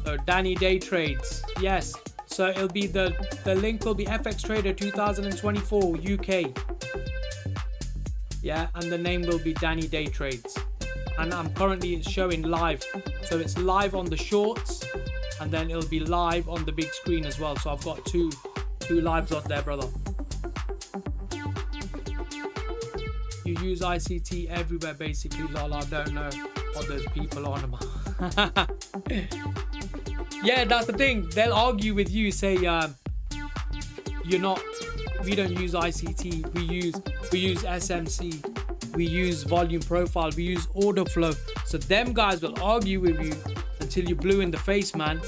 So Danny Day Trades, yes. So it'll be the link will be FX Trader 2024 UK. Yeah, and the name will be Danny Day Trades. And I'm currently showing live. So it's live on the shorts, and then it'll be live on the big screen as well. So I've got two lives on there, brother. You use ICT everywhere basically, lol. I don't know what those people are on about. Yeah, that's the thing. They'll argue with you, say we don't use ICT, we use SMC, we use volume profile, we use order flow. So them guys will argue with you until you blue in the face, man.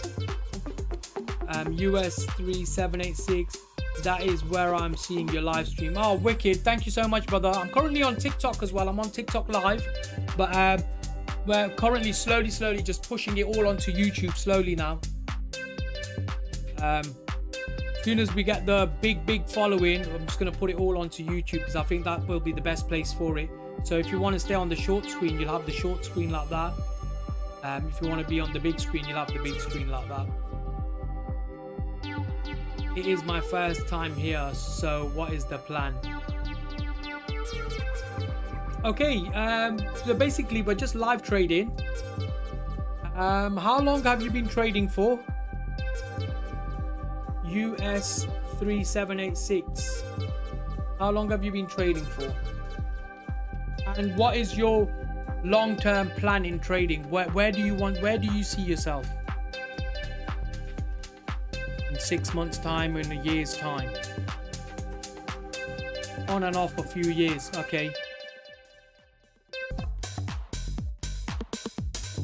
US 3786, that is where I'm seeing your live stream. Oh, wicked. Thank you so much, brother. I'm currently on TikTok as well. I'm on TikTok live, but we're currently slowly just pushing it all onto YouTube slowly now. As soon as we get the big following, I'm just going to put it all onto YouTube because I think that will be the best place for it. So if you want to stay on the short screen, you'll have the short screen like that. If you want to be on the big screen, you'll have the big screen like that. It is my first time here, so what is the plan? Okay, so basically we're just live trading. How long have you been trading for? US 3786. How long have you been trading for? And what is your long-term plan in trading? Where do you see yourself in 6 months time, in a year's time? On and off a few years. Okay.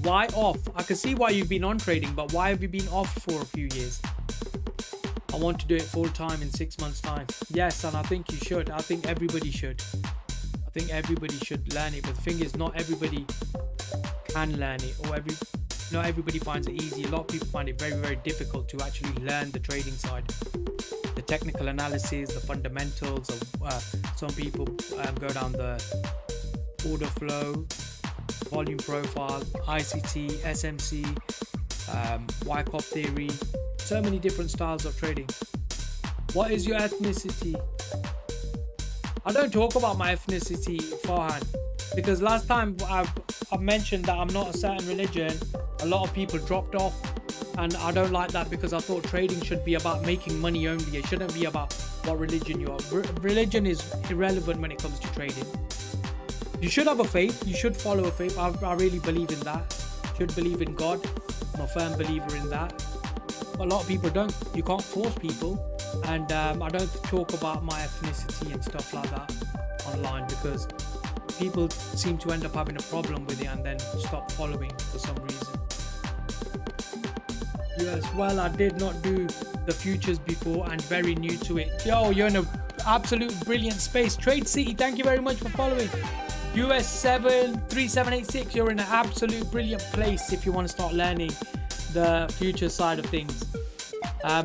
Why off? I can see why you've been on trading, but why have you been off for a few years? I want to do it full time in 6 months time. Yes, and I think you should. I think everybody should. I think everybody should learn it. But the thing is, not everybody can learn it, or not everybody finds it easy. A lot of people find it very, very difficult to actually learn the trading side, the technical analysis, the fundamentals of some people go down the order flow, volume profile, ICT, SMC, Wyckoff theory, so many different styles of trading. What is your ethnicity? I don't talk about my ethnicity, Farhan, because last time I've mentioned that I'm not a certain religion, a lot of people dropped off, and I don't like that, because I thought trading should be about making money only. It shouldn't be about what religion you are. Religion is irrelevant when it comes to trading. You should have a faith. You should follow a faith. I really believe in that. You should believe in God. I'm a firm believer in that. But a lot of people don't. You can't force people. And I don't talk about my ethnicity and stuff like that online, because people seem to end up having a problem with it and then stop following for some reason. Yes, well, I did not do the futures before and very new to it. Yo, you're in an absolute brilliant space. Trade City, thank you very much for following. US 3786, you're in an absolute brilliant place if you want to start learning the future side of things.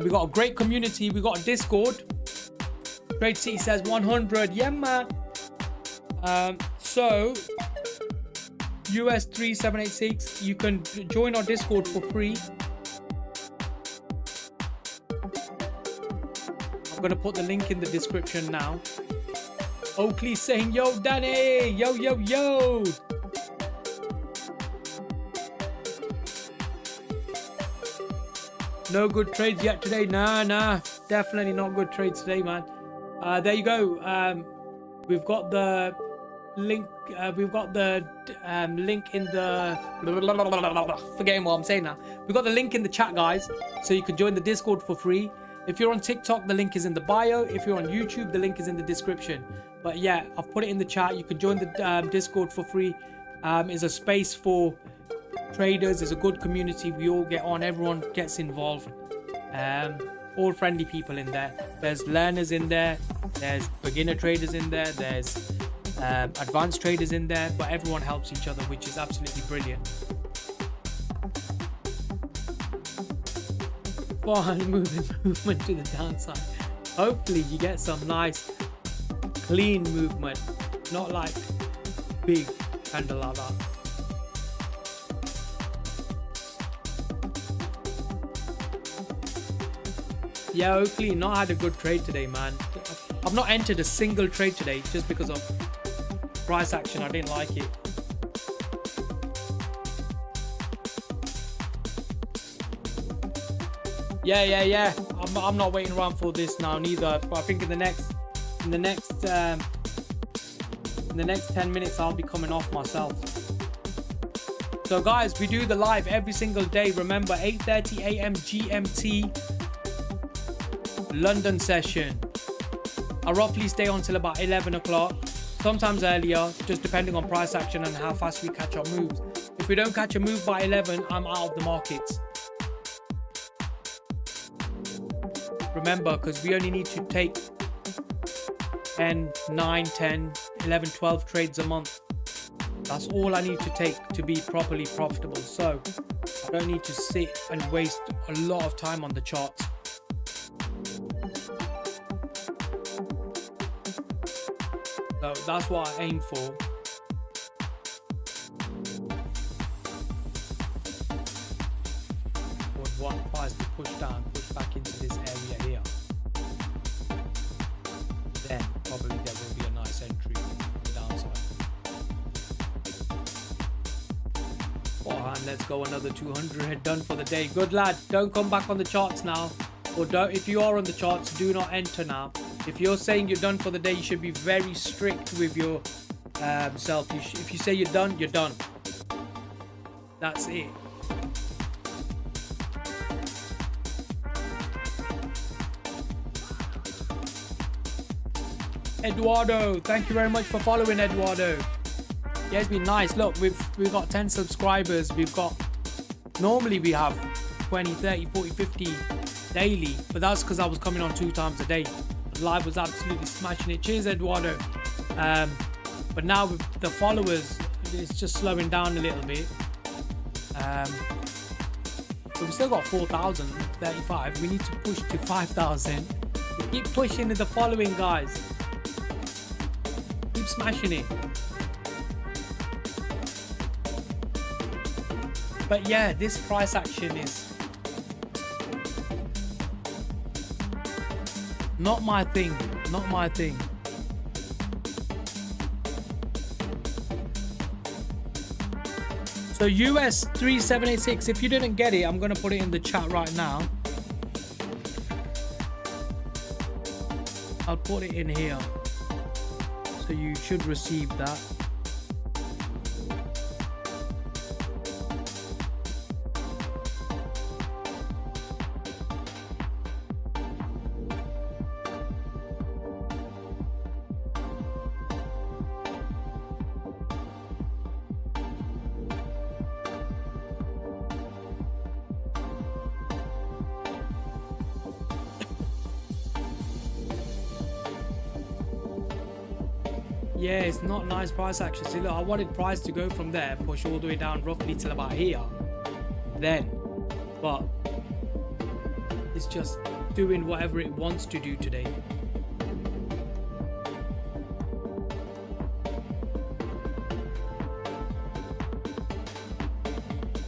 We got a great community. We got a Discord. Trade City says 100. Yeah, man. So US 3786, you can join our Discord for free. I'm gonna put the link in the description now. Oakley saying, yo, Danny, yo, yo, yo. No good trades yet today. Nah, definitely not good trades today, man. There you go. We've got the link. We've got the link in the. Forgetting what I'm saying now. We've got the link in the chat, guys, so you can join the Discord for free. If you're on TikTok, the link is in the bio. If you're on YouTube, the link is in the description. But yeah, I've put it in the chat. You can join the Discord for free. It's a space for traders. It's a good community. We all get on. Everyone gets involved. All friendly people in there. There's learners in there. There's beginner traders in there. There's advanced traders in there. But everyone helps each other, which is absolutely brilliant. Fine movement to the downside. Hopefully you get some nice clean movement, not like big candle like that. Yeah, Oakley, not had a good trade today, man. I've not entered a single trade today just because of price action. I didn't like it. Yeah. I'm not waiting around for this now neither. But I think in the next 10 minutes I'll be coming off myself. So guys, we do the live every single day. Remember, 8:30 a.m. GMT London session. I roughly stay on till about 11 o'clock, sometimes earlier, just depending on price action and how fast we catch our moves. If we don't catch a move by 11, I'm out of the markets. Remember, because we only need to take 10, 9, 10, 11, 12 trades a month. That's all I need to take to be properly profitable. So I don't need to sit and waste a lot of time on the charts. So that's what I aim for. Would want price to push down, push back into this area here. Then probably there will be a nice entry on the downside. And let's go another 200. Done for the day. Good lad. Don't come back on the charts now. Or don't, if you are on the charts, do not enter now. If you're saying you're done for the day, you should be very strict with your self. If you say you're done, you're done. That's it. Eduardo, thank you very much for following, Eduardo. Yeah, it's been nice. Look, we've got 10 subscribers. We've got, normally we have 20, 30, 40, 50 daily, but that's because I was coming on 2 times a day. Live was absolutely smashing it. Cheers, Eduardo. But now with the followers, it's just slowing down a little bit. But we've still got 4,035. We need to push to 5,000. Keep pushing in the following, guys. Keep smashing it. But yeah, this price action is not my thing. Not my thing. So US 3786, if you didn't get it, I'm going to put it in the chat right now. I'll put it in here. So you should receive that. Yeah, it's not nice price action. See, look, I wanted price to go from there, push all the way down roughly till about here. Then, but it's just doing whatever it wants to do today.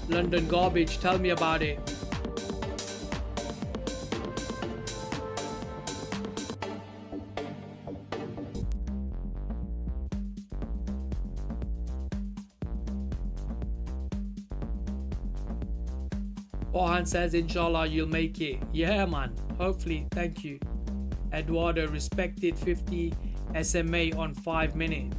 London garbage, tell me about it. Orhan says, inshallah, you'll make it. Yeah, man. Hopefully. Thank you. Eduardo, respected 50 SMA on 5 minutes.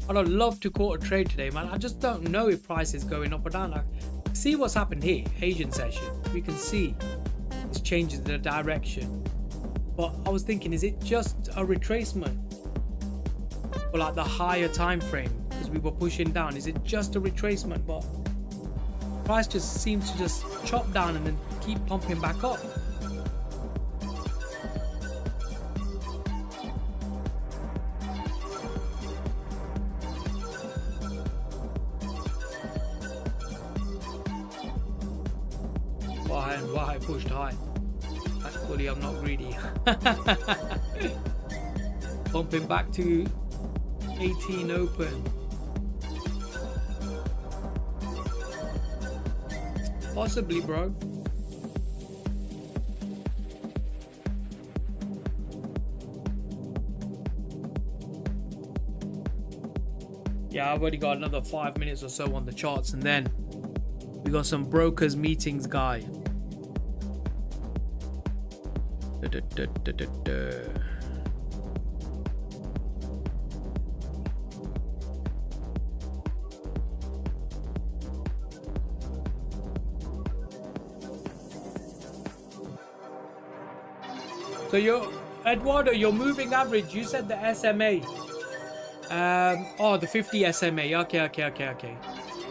I'd love to call a trade today, man. I just don't know if price is going up or down. I see what's happened here, Asian session. We can see it's changing the direction. But I was thinking, is it just a retracement for like the higher time frame? Because we were pushing down. Is it just a retracement? But price just seems to just chop down and then keep pumping back up. Why I pushed high. Actually, I'm not greedy. Pumping back to 18 open. Possibly, bro. Yeah, I've already got another 5 minutes or so on the charts, and then we got some brokers meetings, guy. So Eduardo, your moving average, you said the SMA. Oh, the 50 SMA. Okay.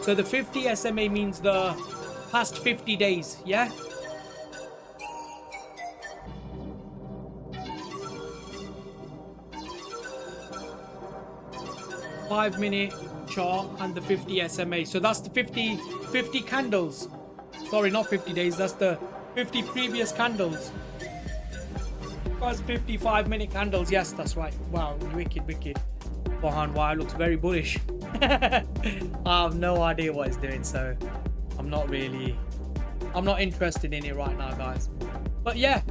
So the 50 SMA means the past 50 days, yeah? Five-minute chart and the 50 SMA. So that's the 50 candles. Sorry, not 50 days. That's the 50 previous candles. That's 55-minute candles. Yes, that's right. Wow, wicked, wicked. Behind wire looks very bullish. I have no idea what it's doing, so I'm not interested in it right now, guys. But yeah,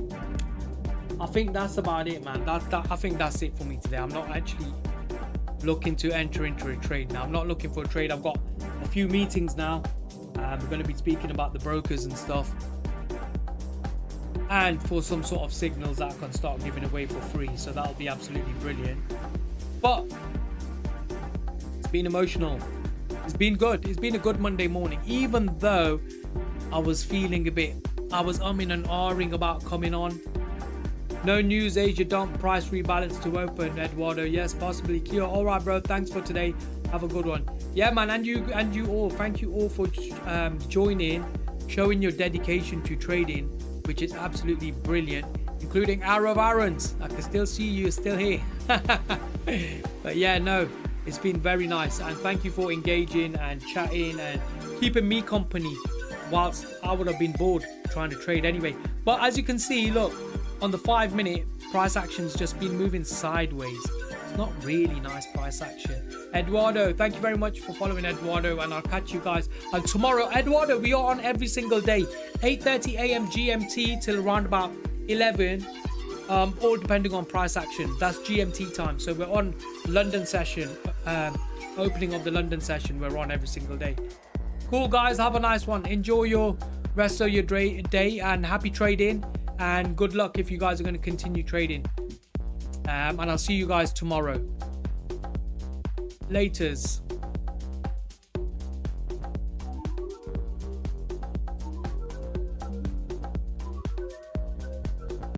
I think that's about it, man. I think that's it for me today. I'm not actually looking to enter into a trade now. I'm not looking for a trade. I've got a few meetings now. We're going to be speaking about the brokers and stuff, and for some sort of signals that I can start giving away for free. So that'll be absolutely brilliant. But it's been emotional. It's been good. It's been a good Monday morning, even though I was feeling a bit, I was umming and ahhing about coming on. No news, Asia dump, price rebalance to open. Eduardo, yes, possibly. Kia, all right, bro. Thanks for today. Have a good one. Yeah, man, and you all. Thank you all for joining, showing your dedication to trading, which is absolutely brilliant. Including Arrow of Aaron's. I can still see you still here. But yeah, no, it's been very nice, and thank you for engaging and chatting and keeping me company whilst I would have been bored trying to trade anyway. But as you can see, look, on the 5-minute, price action's just been moving sideways. It's not really nice price action. Eduardo, thank you very much for following, Eduardo, and I'll catch you guys tomorrow. Eduardo, we are on every single day, 8:30 a.m. GMT till around about 11, all depending on price action. That's GMT time. So we're on London session, opening of the London session. We're on every single day. Cool, guys, have a nice one. Enjoy your rest of your day and happy trading, and good luck if you guys are going to continue trading, and I'll see you guys tomorrow. Laters.